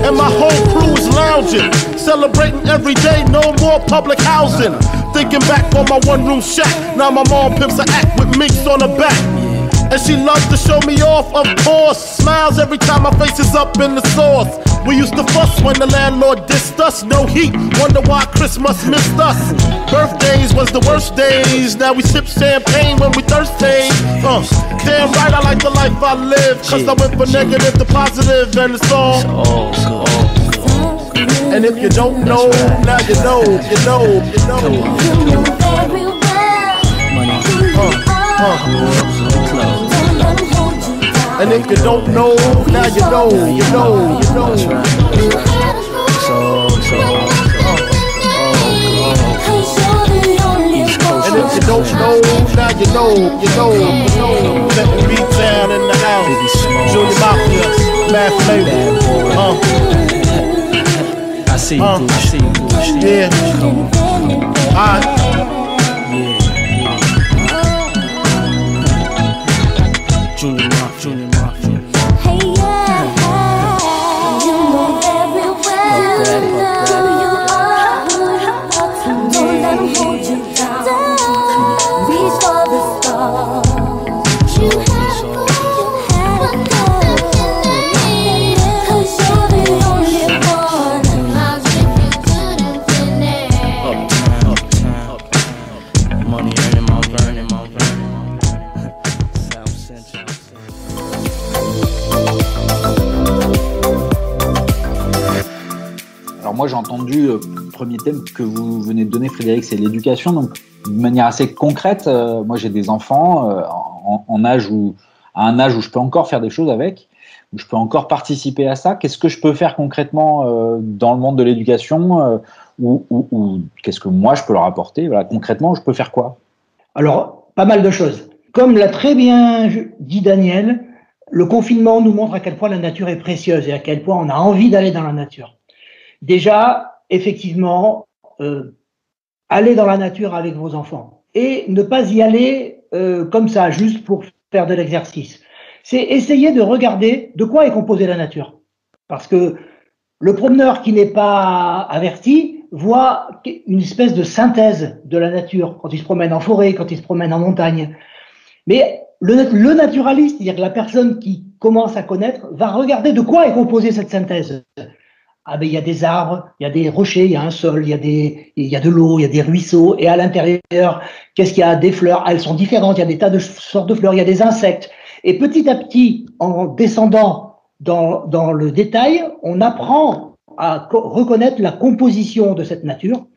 And my whole crew is lounging, celebrating every day, no more public housing. Thinking back on my one-room shack, now my mom pimps an act with minks on her back. And she loves to show me off, of course. Smiles every time my face is up in the sauce. We used to fuss when the landlord dissed us. No heat, wonder why Christmas missed us. Birthdays was the worst days. Now we sip champagne when we thirsty. Damn right I like the life I live. Cause I went from negative to positive and it's all good. And if you don't know, now you know, you know, you know. You know very well who you are. Don't let 'em hold you down. And if you don't know, now you know, you know, you know. Cause you're the only one. And if you don't know, now you know, you know, you know. Let me beat down in the house. Junior Mafia, Math Flavor. I see you, I see you. Yeah. Alright. Junior Mark. Hey, yeah. You know very well who you are. Don't let 'em hold you down. Reach for the stars. You have a goal. Cause you're the only one. Money earning, my burning. South Central. Alors moi j'ai entendu le premier thème que vous venez de donner, Frédéric, c'est l'éducation. Donc de manière assez concrète, moi j'ai des enfants à un âge où je peux encore faire des choses avec, où je peux encore participer à ça. Qu'est-ce que je peux faire concrètement dans le monde de l'éducation ou qu'est-ce que moi je peux leur apporter? Voilà, concrètement, je peux faire quoi? Alors, pas mal de choses. Comme l'a très bien dit Daniel, le confinement nous montre à quel point la nature est précieuse et à quel point on a envie d'aller dans la nature. Déjà, effectivement, aller dans la nature avec vos enfants et ne pas y aller comme ça, juste pour faire de l'exercice. C'est essayer de regarder de quoi est composée la nature. Parce que le promeneur qui n'est pas averti voit une espèce de synthèse de la nature quand il se promène en forêt, quand il se promène en montagne. Mais le naturaliste, c'est-à-dire la personne qui commence à connaître, va regarder de quoi est composée cette synthèse. Ah ben il y a des arbres, il y a des rochers, il y a un sol, il y a de l'eau, il y a des ruisseaux, et à l'intérieur, qu'est-ce qu'il y a? Des fleurs, elles sont différentes, il y a des tas de sortes de fleurs, il y a des insectes. Et petit à petit, en descendant dans le détail, on apprend à reconnaître la composition de cette nature.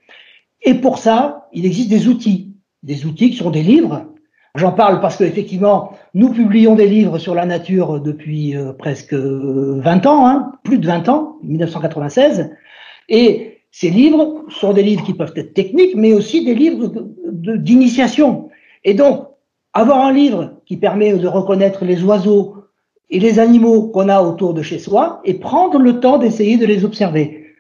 Et pour ça, il existe des outils qui sont des livres. J'en parle parce qu'effectivement, nous publions des livres sur la nature depuis presque 20 ans, plus de 20 ans, 1996. Et ces livres sont des livres qui peuvent être techniques, mais aussi des livres d'initiation. Et donc, avoir un livre qui permet de reconnaître les oiseaux et les animaux qu'on a autour de chez soi et prendre le temps d'essayer de les observer.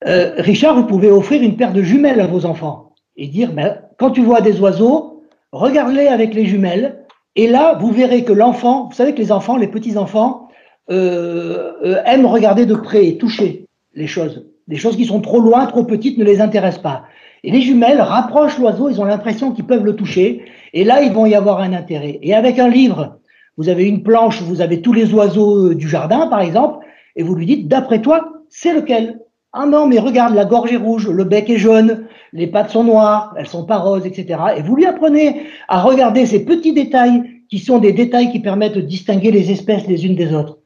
Richard, vous pouvez offrir une paire de jumelles à vos enfants et dire, quand tu vois des oiseaux, regarde-les avec les jumelles, et là, vous verrez que l'enfant, vous savez que les enfants, les petits-enfants, aiment regarder de près et toucher les choses. Les choses qui sont trop loin, trop petites, ne les intéressent pas. Et les jumelles rapprochent l'oiseau, ils ont l'impression qu'ils peuvent le toucher, Et là, ils vont y avoir un intérêt. Et avec un livre, vous avez une planche où vous avez tous les oiseaux du jardin, par exemple, et vous lui dites, d'après toi, c'est lequel? Ah non, mais regarde, la gorge est rouge, le bec est jaune, les pattes sont noires, elles sont pas roses, etc. Et vous lui apprenez à regarder ces petits détails qui sont des détails qui permettent de distinguer les espèces les unes des autres.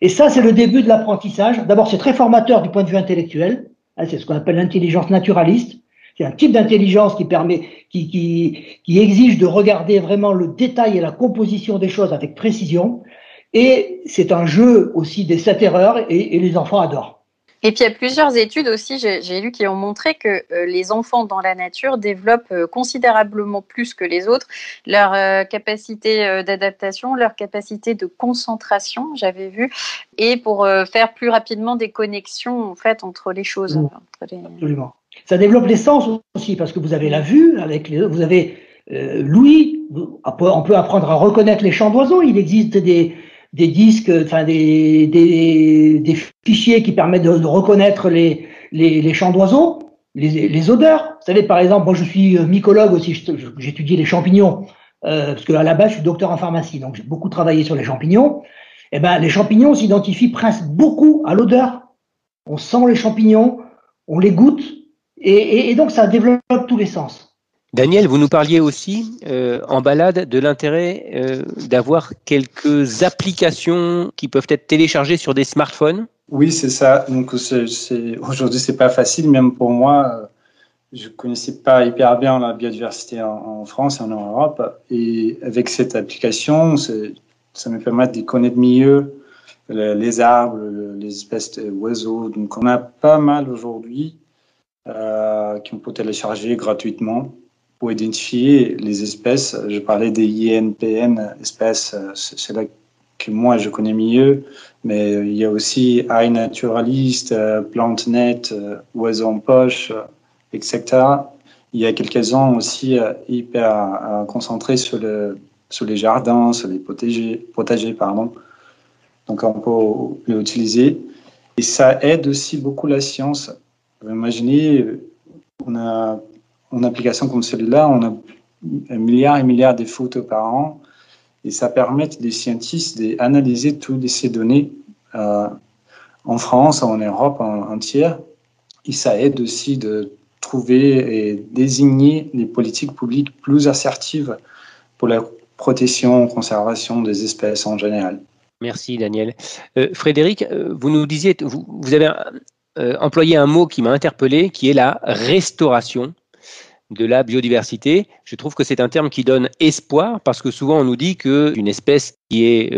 Et ça, c'est le début de l'apprentissage. D'abord, c'est très formateur du point de vue intellectuel. C'est ce qu'on appelle l'intelligence naturaliste. C'est un type d'intelligence qui permet, qui exige de regarder vraiment le détail et la composition des choses avec précision. Et c'est un jeu aussi des 7 erreurs et les enfants adorent. Et puis il y a plusieurs études aussi, j'ai lu, qui ont montré que les enfants dans la nature développent considérablement plus que les autres leur capacité d'adaptation, leur capacité de concentration, j'avais vu, et pour faire plus rapidement des connexions en fait entre les choses. Absolument. Ça développe les sens aussi, parce que vous avez la vue, vous avez l'ouïe, on peut apprendre à reconnaître les chants d'oiseaux. Il existe des disques, enfin des fichiers qui permettent de reconnaître les chants d'oiseaux, les odeurs. Vous savez, par exemple, moi je suis mycologue aussi, j'étudie les champignons, parce qu'à la base je suis docteur en pharmacie, donc j'ai beaucoup travaillé sur les champignons. Et ben les champignons s'identifient presque beaucoup à l'odeur. On sent les champignons, on les goûte, et donc ça développe tous les sens. Daniel, vous nous parliez aussi en balade de l'intérêt d'avoir quelques applications qui peuvent être téléchargées sur des smartphones. Oui, c'est ça. Donc aujourd'hui, c'est pas facile, même pour moi. Je connaissais pas hyper bien la biodiversité en France et en Europe. Et avec cette application, ça me permet de connaître mieux les arbres, les espèces d'oiseaux. Donc on a pas mal aujourd'hui qu'on peut télécharger gratuitement pour identifier les espèces. Je parlais des INPN espèces, c'est là que moi je connais mieux, mais il y a aussi iNaturalist, PlantNet, Oiseaux en poche, etc. Il y a quelques-uns aussi hyper concentrés sur les jardins, sur les potagers, pardon. Donc on peut l'utiliser. Et ça aide aussi beaucoup la science. Vous imaginez, on a une application comme celle-là, on a 1 milliard et milliards de photos par an, et ça permet des scientifiques d'analyser toutes ces données en France, en Europe entière, et ça aide aussi de trouver et désigner les politiques publiques plus assertives pour la protection, conservation des espèces en général. Merci Daniel. Frédéric, vous nous disiez, vous avez employé un mot qui m'a interpellé, qui est la restauration de la biodiversité. Je trouve que c'est un terme qui donne espoir, parce que souvent on nous dit qu'une espèce qui est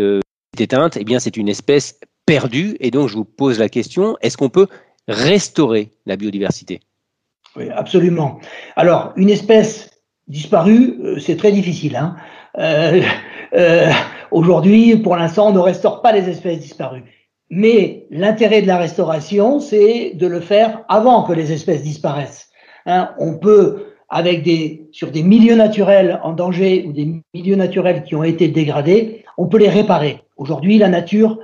éteinte, eh bien c'est une espèce perdue. Et donc je vous pose la question, est-ce qu'on peut restaurer la biodiversité? Oui, absolument. Alors, une espèce disparue, c'est très difficile. Aujourd'hui, pour l'instant, on ne restaure pas les espèces disparues. Mais l'intérêt de la restauration, c'est de le faire avant que les espèces disparaissent. On peut, sur des milieux naturels en danger ou des milieux naturels qui ont été dégradés, on peut les réparer. Aujourd'hui, la nature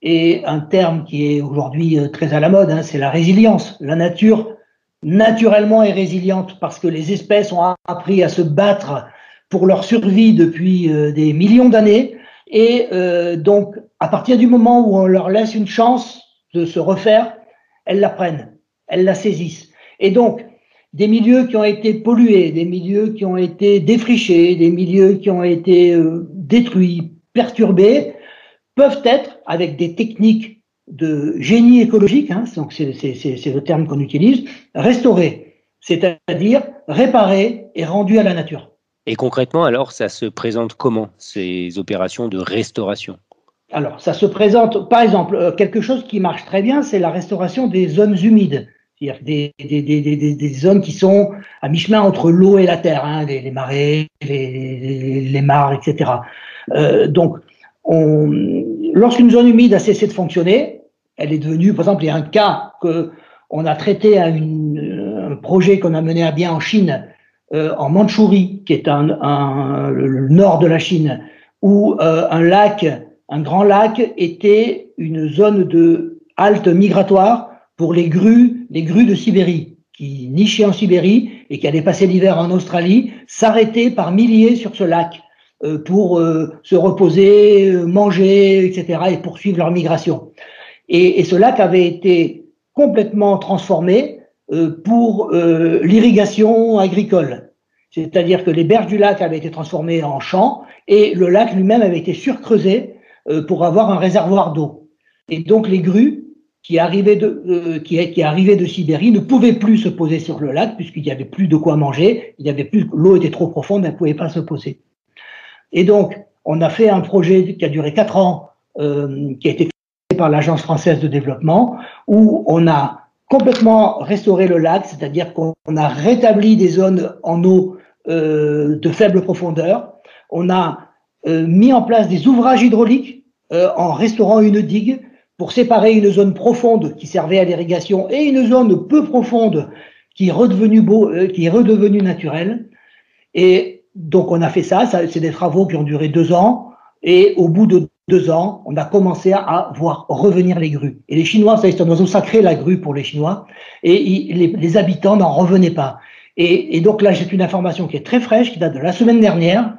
est un terme qui est aujourd'hui très à la mode, c'est la résilience. La nature, naturellement, est résiliente parce que les espèces ont appris à se battre pour leur survie depuis des millions d'années. Et donc, à partir du moment où on leur laisse une chance de se refaire, elles la prennent, elles la saisissent. Et donc, des milieux qui ont été pollués, des milieux qui ont été défrichés, des milieux qui ont été détruits, perturbés, peuvent être, avec des techniques de génie écologique, donc c'est le terme qu'on utilise, restaurés, c'est-à-dire réparés et rendus à la nature. Et concrètement, alors, ça se présente comment, ces opérations de restauration? Alors, ça se présente, par exemple, quelque chose qui marche très bien, c'est la restauration des zones humides. C'est-à-dire des zones qui sont à mi-chemin entre l'eau et la terre, les marais, les mares, etc. Donc, lorsqu'une zone humide a cessé de fonctionner, elle est devenue, par exemple, il y a un cas qu'on a traité à un projet qu'on a mené à bien en Chine, en Mandchourie, qui est le nord de la Chine, où un grand lac était une zone de halte migratoire pour les grues de Sibérie, qui nichaient en Sibérie et qui allaient passer l'hiver en Australie s'arrêtaient par milliers sur ce lac pour se reposer, manger, etc. et poursuivre leur migration. Et ce lac avait été complètement transformé pour l'irrigation agricole. C'est-à-dire que les berges du lac avaient été transformées en champs et le lac lui-même avait été surcreusé pour avoir un réservoir d'eau. Et donc les grues qui arrivaient de Sibérie ne pouvaient plus se poser sur le lac puisqu'il n'y avait plus de quoi manger, l'eau était trop profonde, elles ne pouvaient pas se poser. Et donc on a fait un projet qui a duré 4 ans, qui a été fait par l'Agence française de développement, où on a complètement restauré le lac, c'est-à-dire qu'on a rétabli des zones en eau de faible profondeur. On a mis en place des ouvrages hydraulique en restaurant une digue pour séparer une zone profonde qui servait à l'irrigation et une zone peu profonde qui est redevenue naturelle. Et donc on a fait ça, c'est des travaux qui ont duré 2 ans, et au bout de 2 ans, on a commencé à voir revenir les grues. Et les Chinois, c'est un oiseau sacré, la grue pour les Chinois, et les habitants n'en revenaient pas. Et donc là, j'ai une information qui est très fraîche, qui date de la semaine dernière.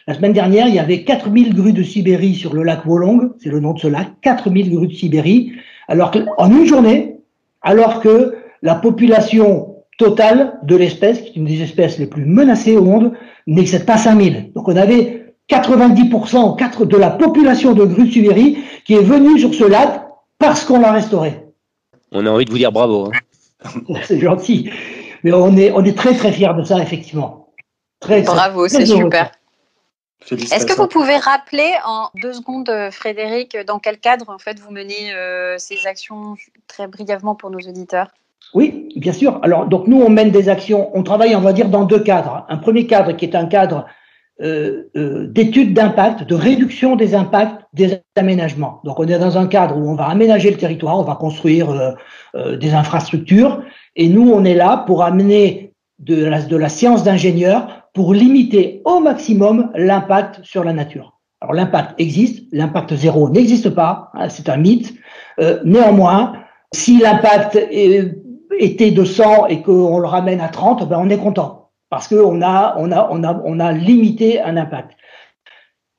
La semaine dernière, il y avait 4000 grues de Sibérie sur le lac Wolong, c'est le nom de ce lac, 4000 grues de Sibérie, en une journée, alors que la population totale de l'espèce, qui est une des espèces les plus menacées au monde, n'excède pas 5000. Donc on avait 90% de la population de grues de Sibérie qui est venue sur ce lac parce qu'on l'a restauré. On a envie de vous dire bravo. C'est gentil. Mais on est très très fiers de ça, effectivement. Bravo, très c'est heureux. super. Est-ce que vous pouvez rappeler en 2 secondes, Frédéric, dans quel cadre en fait vous menez ces actions très brièvement pour nos auditeurs? Oui, bien sûr. Alors, donc nous, on mène des actions, on travaille, on va dire, dans 2 cadres. Un premier cadre qui est un cadre d'études d'impact, de réduction des impacts des aménagements. Donc, on est dans un cadre où on va aménager le territoire, on va construire des infrastructures, et nous, on est là pour amener de la science d'ingénieur pour limiter au maximum l'impact sur la nature. Alors, l'impact existe, l'impact zéro n'existe pas, hein, c'est un mythe. Néanmoins, si l'impact était de 100 et qu'on le ramène à 30, ben on est content parce qu'on a limité un impact.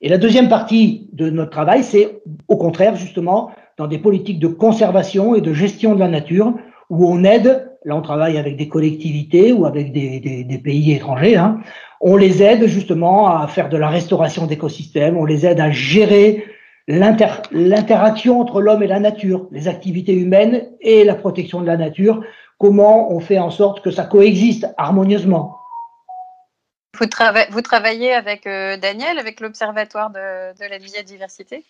Et la deuxième partie de notre travail, c'est au contraire justement dans des politiques de conservation et de gestion de la nature où on aide, là on travaille avec des collectivités ou avec des pays étrangers, hein, on les aide justement à faire de la restauration d'écosystèmes, on les aide à gérer l'interaction entre l'homme et la nature, les activités humaines et la protection de la nature, comment on fait en sorte que ça coexiste harmonieusement. Vous travaillez avec Daniel, avec l'Observatoire de la biodiversité?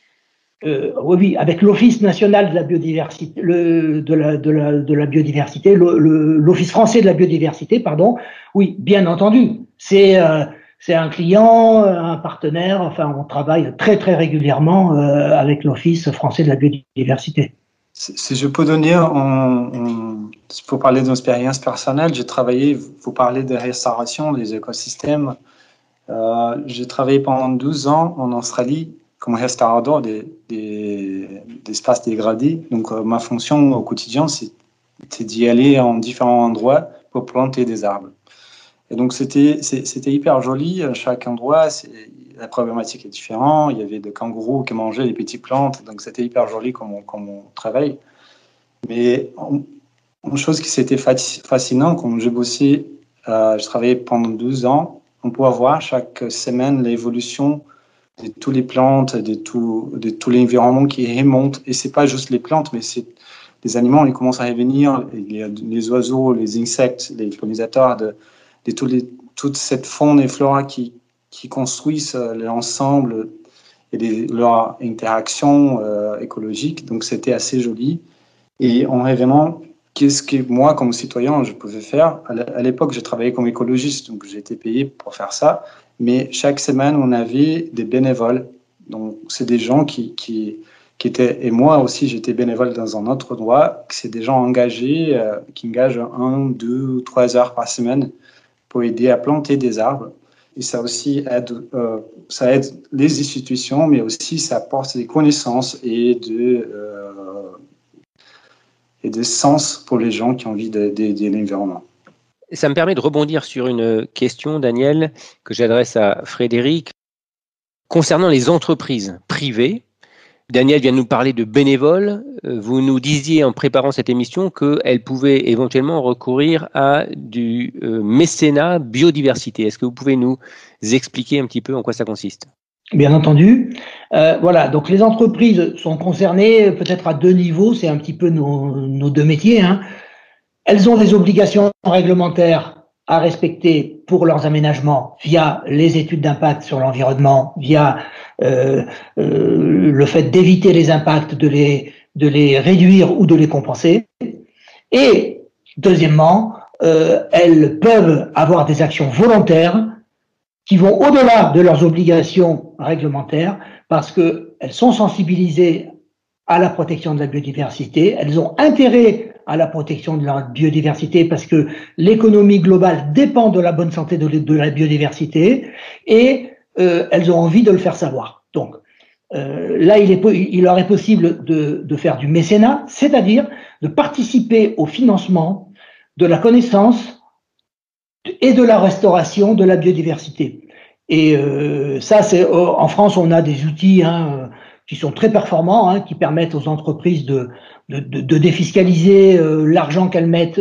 Oui, avec l'Office national de la biodiversité, de la biodiversité, l'Office français de la biodiversité, pardon. Oui, bien entendu. C'est un client, un partenaire. Enfin, on travaille très très régulièrement avec l'Office français de la biodiversité. Si je peux donner, pour parler d'une expérience personnelle, j'ai travaillé, vous parlez de restauration des écosystèmes. J'ai travaillé pendant 12 ans en Australie comme restaurateur d'espaces dégradés. Donc, ma fonction au quotidien, c'était d'y aller en différents endroits pour planter des arbres. Et donc, c'était hyper joli. À chaque endroit, la problématique est différente. Il y avait des kangourous qui mangeaient les petites plantes. Donc, c'était hyper joli comme on travaille. Mais une chose qui c'était fascinant, quand j'ai bossé, je travaillais pendant 12 ans, on pouvait voir chaque semaine l'évolution de toutes les plantes, de tout l'environnement qui remonte. Et c'est pas juste les plantes, mais c'est les animaux, ils commencent à revenir. Il y a les oiseaux, les insectes, les pollinisateurs, de toute cette faune et flore qui construisent l'ensemble et leur interaction écologique. Donc, c'était assez joli. Et on rêve vraiment, qu'est-ce que moi, comme citoyen, je pouvais faire. À l'époque, je travaillais comme écologiste, donc j'ai été payé pour faire ça. Mais chaque semaine, on avait des bénévoles. Donc, c'est des gens qui étaient... Et moi aussi, j'étais bénévole dans un autre endroit. C'est des gens engagés, qui engagent 1, 2 ou 3 heures par semaine pour aider à planter des arbres. Et ça aussi aide les institutions, mais aussi ça apporte des connaissances et de sens pour les gens qui ont envie d'aider l'environnement. Ça me permet de rebondir sur une question, Daniel, que j'adresse à Frédéric. Concernant les entreprises privées, Daniel vient de nous parler de bénévoles. Vous nous disiez en préparant cette émission qu'elles pouvaient éventuellement recourir à du mécénat biodiversité. Est-ce que vous pouvez nous expliquer un petit peu en quoi ça consiste ? Bien entendu. Voilà, donc les entreprises sont concernées peut-être à deux niveaux, c'est un petit peu nos deux métiers, hein. Elles ont des obligations réglementaires à respecter pour leurs aménagements via les études d'impact sur l'environnement, via le fait d'éviter les impacts, de les réduire ou de les compenser. Et deuxièmement, elles peuvent avoir des actions volontaires qui vont au-delà de leurs obligations réglementaires parce qu'elles sont sensibilisées à la protection de la biodiversité, elles ont intérêt à la protection de la biodiversité parce que l'économie globale dépend de la bonne santé de la biodiversité et elles ont envie de le faire savoir. Donc là, il leur est possible de faire du mécénat, c'est-à-dire de participer au financement de la connaissance et de la restauration de la biodiversité. Et ça, c'est en France, on a des outils qui sont très performants, qui permettent aux entreprises de défiscaliser l'argent qu'elles mettent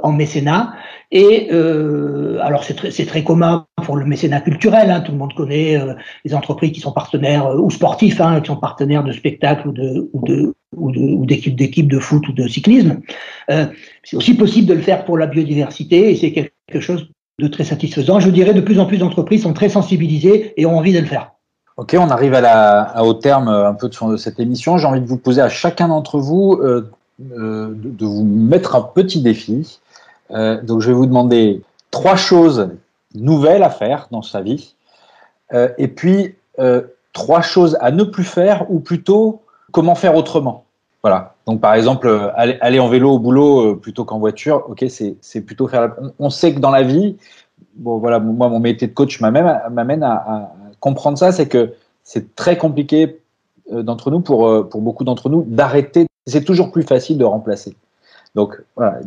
en mécénat. Et alors c'est très commun pour le mécénat culturel. Tout le monde connaît les entreprises qui sont partenaires ou sportifs, qui sont partenaires de spectacles ou d'équipes de foot ou de cyclisme. C'est aussi possible de le faire pour la biodiversité et c'est quelque chose de très satisfaisant. Je dirais de plus en plus d'entreprises sont très sensibilisées et ont envie de le faire. Ok, on arrive au terme un peu de cette émission. J'ai envie de vous poser à chacun d'entre vous de vous mettre un petit défi. Donc je vais vous demander 3 choses nouvelles à faire dans sa vie et puis 3 choses à ne plus faire ou plutôt comment faire autrement. Voilà. Donc par exemple, aller en vélo au boulot plutôt qu'en voiture, ok, c'est plutôt faire. On sait que dans la vie, bon voilà, moi mon métier de coach m'amène à comprendre ça, c'est que c'est très compliqué d'entre nous pour beaucoup d'entre nous d'arrêter. C'est toujours plus facile de remplacer. Donc voilà,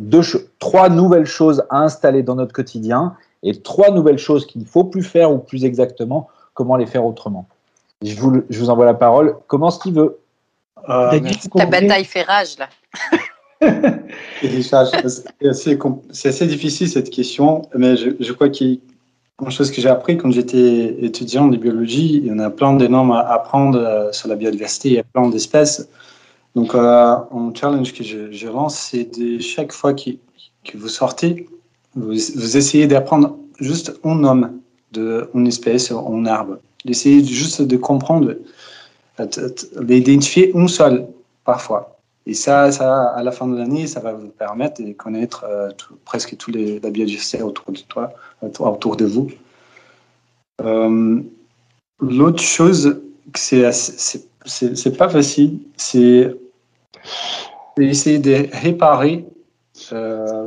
3 nouvelles choses à installer dans notre quotidien et 3 nouvelles choses qu'il ne faut plus faire ou plus exactement comment les faire autrement. Je vous envoie la parole. Commence qui veut. Ta bataille fait rage là. C'est assez difficile cette question, mais je crois qu'une chose que j'ai appris quand j'étais étudiant de biologie, il y en a plein de normes à apprendre sur la biodiversité, il y a plein d'espèces. Donc un challenge que je lance, c'est de chaque fois que vous sortez, vous essayez d'apprendre juste un nom d'une espèce, un arbre. D'essayer juste de comprendre, d'identifier un seul parfois. Et ça, à la fin de l'année, ça va vous permettre de connaître presque toute la biodiversité autour de toi, autour de vous. L'autre chose, c'est pas facile, c'est essayer de réparer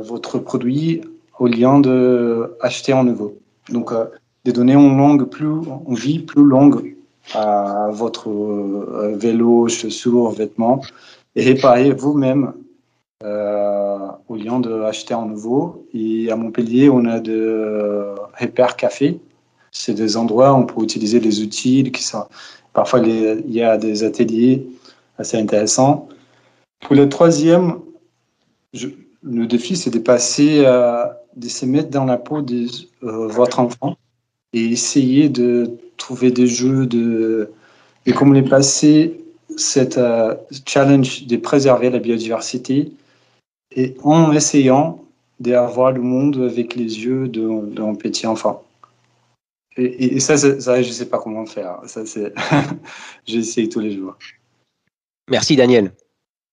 votre produit au lieu d'acheter en nouveau. Donc, de donner une vie plus longue à votre vélo, chaussures, vêtements, et réparer vous-même au lieu d'acheter en nouveau. Et à Montpellier, on a de Repair Café. C'est des endroits où on peut utiliser des outils. Parfois, il y a des ateliers assez intéressants. Pour le troisième, le défi, c'est de se mettre dans la peau de votre enfant et essayer de trouver des jeux et comme les passer cette challenge de préserver la biodiversité et en essayant d'avoir le monde avec les yeux d'un petit enfant. Et ça, je ne sais pas comment faire. Ça, j'essaye tous les jours. Merci Daniel.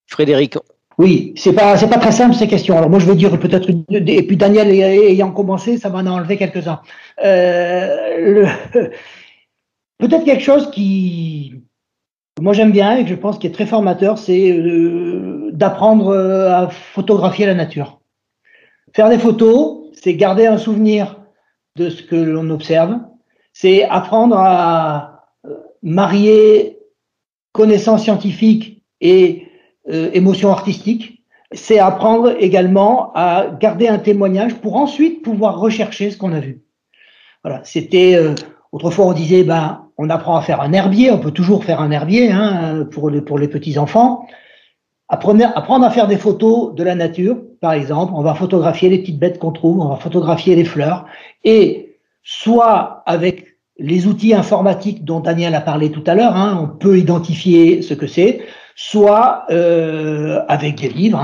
Frédéric. Oui, c'est pas très simple ces questions. Alors moi je vais dire peut-être et puis Daniel ayant commencé, ça m'en a enlevé quelques-uns. Peut-être quelque chose qui moi j'aime bien et que je pense qui est très formateur, c'est d'apprendre à photographier la nature. Faire des photos, c'est garder un souvenir de ce que l'on observe, c'est apprendre à marier connaissances scientifiques et émotions artistiques. c'est apprendre également à garder un témoignage pour ensuite pouvoir rechercher ce qu'on a vu. Voilà, c'était autrefois on disait on apprend à faire un herbier, on peut toujours faire un herbier pour les petits enfants. Apprendre à faire des photos de la nature, par exemple, on va photographier les petites bêtes qu'on trouve, on va photographier les fleurs, et soit avec les outils informatiques dont Daniel a parlé tout à l'heure, on peut identifier ce que c'est, soit avec des livres,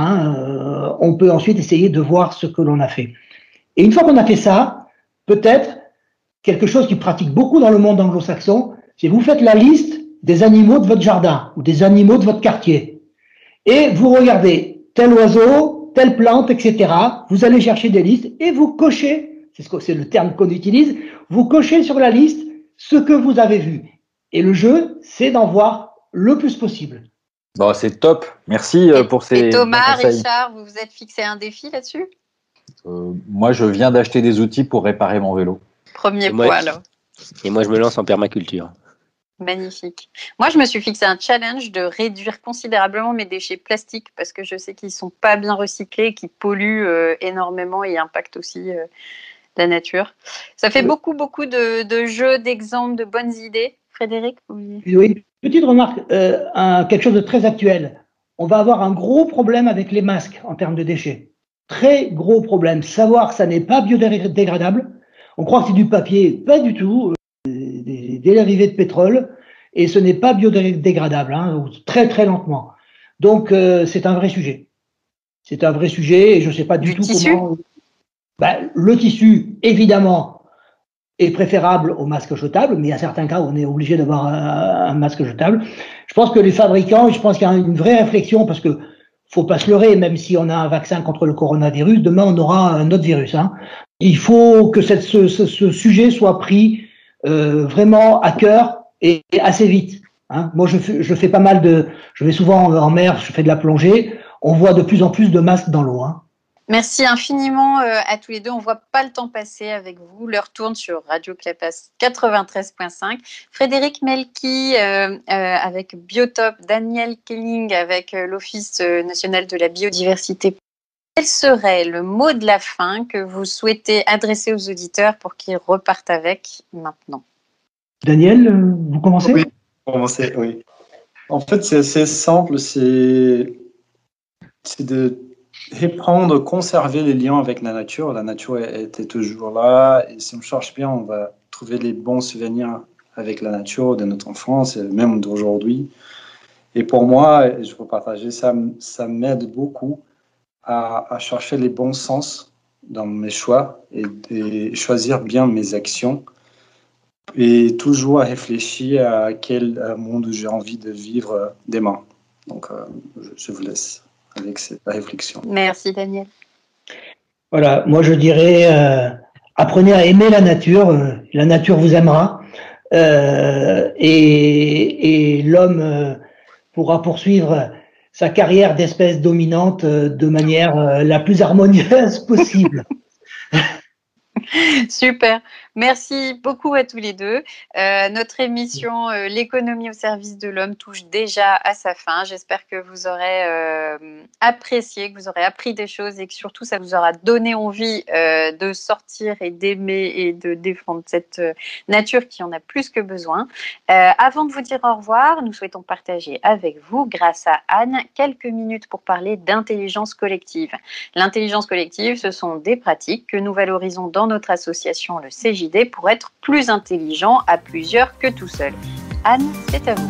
on peut ensuite essayer de voir ce que l'on a fait. Et une fois qu'on a fait ça, peut-être quelque chose qui pratique beaucoup dans le monde anglo-saxon, c'est vous faites la liste des animaux de votre jardin ou des animaux de votre quartier. Et vous regardez tel oiseau, telle plante, etc. Vous allez chercher des listes et vous cochez, c'est le terme qu'on utilise, vous cochez sur la liste ce que vous avez vu. Et le jeu, c'est d'en voir le plus possible. Bon, c'est top. Merci pour ces Et Thomas, conseils. Richard, vous vous êtes fixé un défi là-dessus? Moi, je viens d'acheter des outils pour réparer mon vélo. Premier Et moi, point, alors. Et moi, je me lance en permaculture. Magnifique. Moi, je me suis fixé un challenge de réduire considérablement mes déchets plastiques parce que je sais qu'ils ne sont pas bien recyclés, qu'ils polluent énormément et impactent aussi la nature. Ça fait beaucoup de jeux, d'exemples, de bonnes idées. Frédéric? Oui, petite remarque, quelque chose de très actuel. On va avoir un gros problème avec les masques en termes de déchets. Très gros problème. Savoir que ça n'est pas biodégradable. On croit que c'est du papier, pas du tout. Des dérivés de pétrole, et ce n'est pas biodégradable, très très lentement. Donc c'est un vrai sujet. C'est un vrai sujet, et je ne sais pas du tout comment. Le tissu, évidemment, est préférable au masque jetable, mais il y a certains cas où on est obligé d'avoir un masque jetable. Je pense que les fabricants, je pense qu'il y a une vraie réflexion, parce que faut pas se leurrer, même si on a un vaccin contre le coronavirus, demain on aura un autre virus. Il faut que ce sujet soit pris vraiment à cœur et assez vite. Moi, je fais pas mal je vais souvent en mer, je fais de la plongée. On voit de plus en plus de masques dans l'eau. Merci infiniment à tous les deux. On ne voit pas le temps passer avec vous. L'heure tourne sur Radio Clapas 93.5. Frédéric Melki avec Biotop, Daniel Kelling avec l'Office national de la biodiversité. Quel serait le mot de la fin que vous souhaitez adresser aux auditeurs pour qu'ils repartent avec maintenant? Daniel, vous commencez? Oui, commencer, oui. En fait, c'est assez simple, c'est de reprendre, conserver les liens avec la nature. La nature était toujours là, et si on cherche bien, on va trouver les bons souvenirs avec la nature de notre enfance, et même d'aujourd'hui. Et pour moi, je peux partager ça m'aide beaucoup à chercher les bons sens dans mes choix et choisir bien mes actions et toujours à réfléchir à quel monde j'ai envie de vivre demain. Donc, je vous laisse avec cette réflexion. Merci Daniel. Voilà, moi je dirais apprenez à aimer la nature vous aimera et l'homme pourra poursuivre sa carrière d'espèce dominante de manière la plus harmonieuse possible. Super, merci beaucoup à tous les deux. Notre émission L'économie au service de l'homme touche déjà à sa fin. J'espère que vous aurez apprécié, que vous aurez appris des choses et que surtout ça vous aura donné envie de sortir et d'aimer et de défendre cette nature qui en a plus que besoin. Avant de vous dire au revoir, nous souhaitons partager avec vous, grâce à Anne, quelques minutes pour parler d'intelligence collective. L'intelligence collective, ce sont des pratiques que nous valorisons dans notre association, le CJD, pour être plus intelligent à plusieurs que tout seul. Anne, c'est à vous.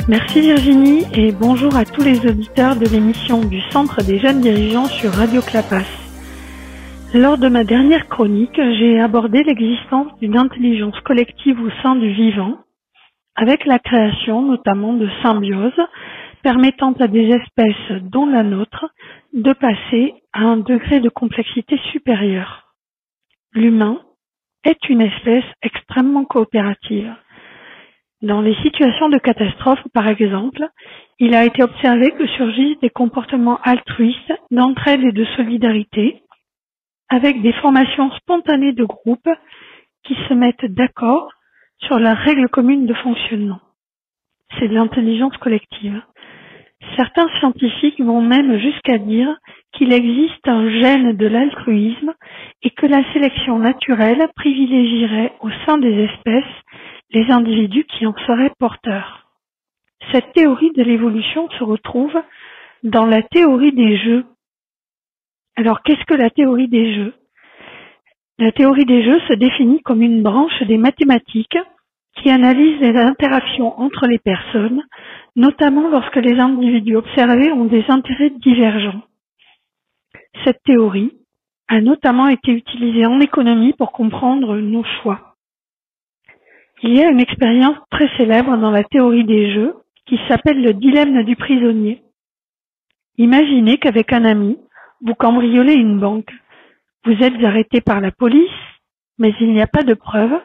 Merci Virginie et bonjour à tous les auditeurs de l'émission du Centre des jeunes dirigeants sur Radio Clapas. Lors de ma dernière chronique, j'ai abordé l'existence d'une intelligence collective au sein du vivant, avec la création notamment de symbioses permettant à des espèces dont la nôtre de passer à un degré de complexité supérieur. L'humain est une espèce extrêmement coopérative. Dans les situations de catastrophe, par exemple, il a été observé que surgissent des comportements altruistes d'entraide et de solidarité, avec des formations spontanées de groupes qui se mettent d'accord sur la règle commune de fonctionnement. C'est de l'intelligence collective. Certains scientifiques vont même jusqu'à dire qu'il existe un gène de l'altruisme et que la sélection naturelle privilégierait au sein des espèces les individus qui en seraient porteurs. Cette théorie de l'évolution se retrouve dans la théorie des jeux. Alors, qu'est-ce que la théorie des jeux? La théorie des jeux se définit comme une branche des mathématiques qui analyse les interactions entre les personnes, notamment lorsque les individus observés ont des intérêts divergents. Cette théorie a notamment été utilisée en économie pour comprendre nos choix. Il y a une expérience très célèbre dans la théorie des jeux qui s'appelle le dilemme du prisonnier. Imaginez qu'avec un ami, vous cambriolez une banque. Vous êtes arrêté par la police, mais il n'y a pas de preuves,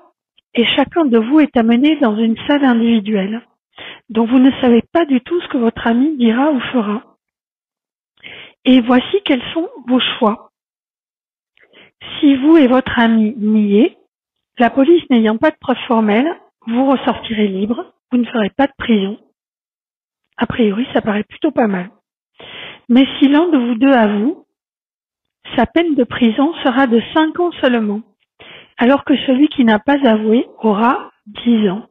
et chacun de vous est amené dans une salle individuelle, dont vous ne savez pas du tout ce que votre ami dira ou fera. Et voici quels sont vos choix. Si vous et votre ami niez, la police n'ayant pas de preuves formelles, vous ressortirez libre, vous ne ferez pas de prison. A priori, ça paraît plutôt pas mal. Mais si l'un de vous deux avoue, sa peine de prison sera de 5 ans seulement, alors que celui qui n'a pas avoué aura 10 ans.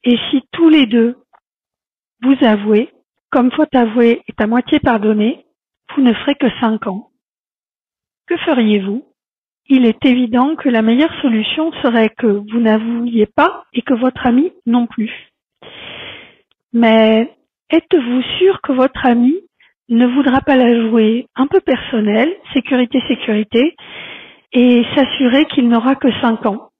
Et si tous les deux vous avouez, comme faute avouée est à moitié pardonnée, vous ne ferez que 5 ans. Que feriez-vous? Il est évident que la meilleure solution serait que vous n'avouiez pas et que votre ami non plus. Mais êtes-vous sûr que votre ami ne voudra pas la jouer un peu personnelle, sécurité, et s'assurer qu'il n'aura que 5 ans?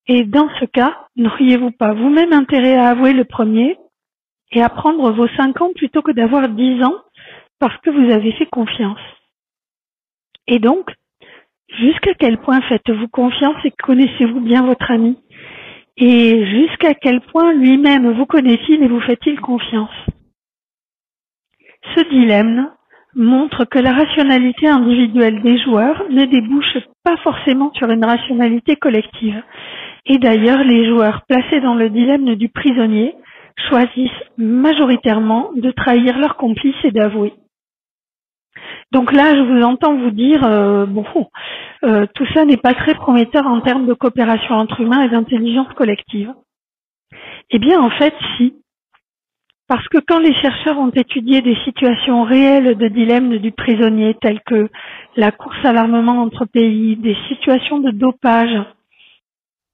Et dans ce cas, n'auriez-vous pas vous-même intérêt à avouer le premier et à prendre vos 5 ans plutôt que d'avoir 10 ans parce que vous avez fait confiance? Et donc, jusqu'à quel point faites-vous confiance et connaissez-vous bien votre ami? Et jusqu'à quel point lui-même vous connaît-il et vous fait-il confiance? Ce dilemme montre que la rationalité individuelle des joueurs ne débouche pas forcément sur une rationalité collective. Et d'ailleurs, les joueurs placés dans le dilemme du prisonnier choisissent majoritairement de trahir leur complice et d'avouer. Donc là, je vous entends vous dire, tout ça n'est pas très prometteur en termes de coopération entre humains et d'intelligence collective. Eh bien, en fait, si. Parce que quand les chercheurs ont étudié des situations réelles de dilemme du prisonnier, telles que la course à l'armement entre pays, des situations de dopage,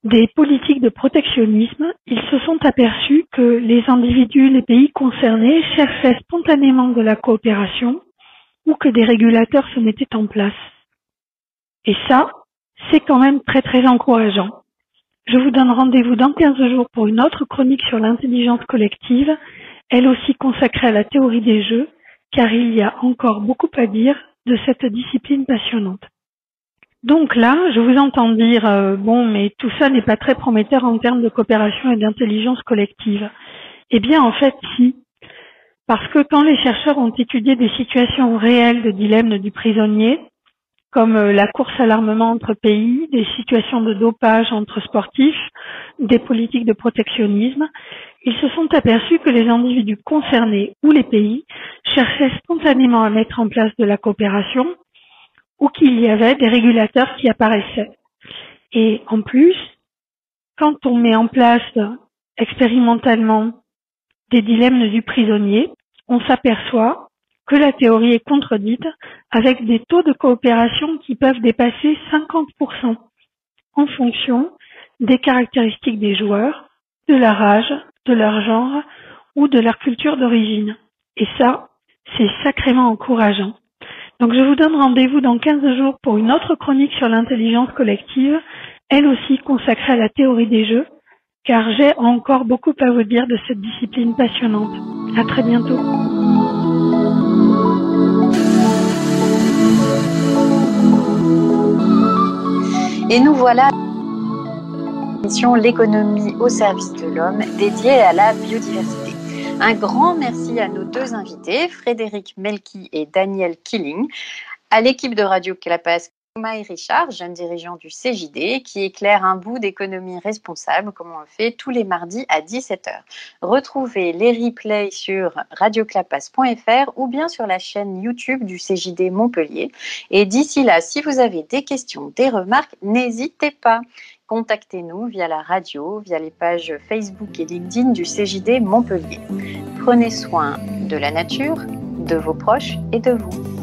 des politiques de protectionnisme, ils se sont aperçus que les individus, les pays concernés cherchaient spontanément de la coopération ou que des régulateurs se mettaient en place. Et ça, c'est quand même très très encourageant. Je vous donne rendez-vous dans 15 jours pour une autre chronique sur l'intelligence collective, elle aussi consacrée à la théorie des jeux, car il y a encore beaucoup à dire de cette discipline passionnante. Donc là, je vous entends dire, mais tout ça n'est pas très prometteur en termes de coopération et d'intelligence collective. Eh bien, en fait, si. Parce que quand les chercheurs ont étudié des situations réelles de dilemme du prisonnier, comme la course à l'armement entre pays, des situations de dopage entre sportifs, des politiques de protectionnisme, ils se sont aperçus que les individus concernés ou les pays cherchaient spontanément à mettre en place de la coopération ou qu'il y avait des régulateurs qui apparaissaient. Et en plus, quand on met en place expérimentalement des dilemmes du prisonnier, on s'aperçoit que la théorie est contredite avec des taux de coopération qui peuvent dépasser 50% en fonction des caractéristiques des joueurs, de leur âge, de leur genre ou de leur culture d'origine. Et ça, c'est sacrément encourageant. Donc je vous donne rendez-vous dans 15 jours pour une autre chronique sur l'intelligence collective, elle aussi consacrée à la théorie des jeux, car j'ai encore beaucoup à vous dire de cette discipline passionnante. À très bientôt. Et nous voilà l'émission L'économie au service de l'homme dédiée à la biodiversité. Un grand merci à nos deux invités, Frédéric Melki et Daniel Killing, à l'équipe de Radio Clapas Thomas et Richard, jeunes dirigeants du CJD, qui éclairent un bout d'économie responsable, comme on le fait tous les mardis à 17h. Retrouvez les replays sur radioclapas.fr ou bien sur la chaîne YouTube du CJD Montpellier. Et d'ici là, si vous avez des questions, des remarques, n'hésitez pas. Contactez-nous via la radio, via les pages Facebook et LinkedIn du CJD Montpellier. Prenez soin de la nature, de vos proches et de vous.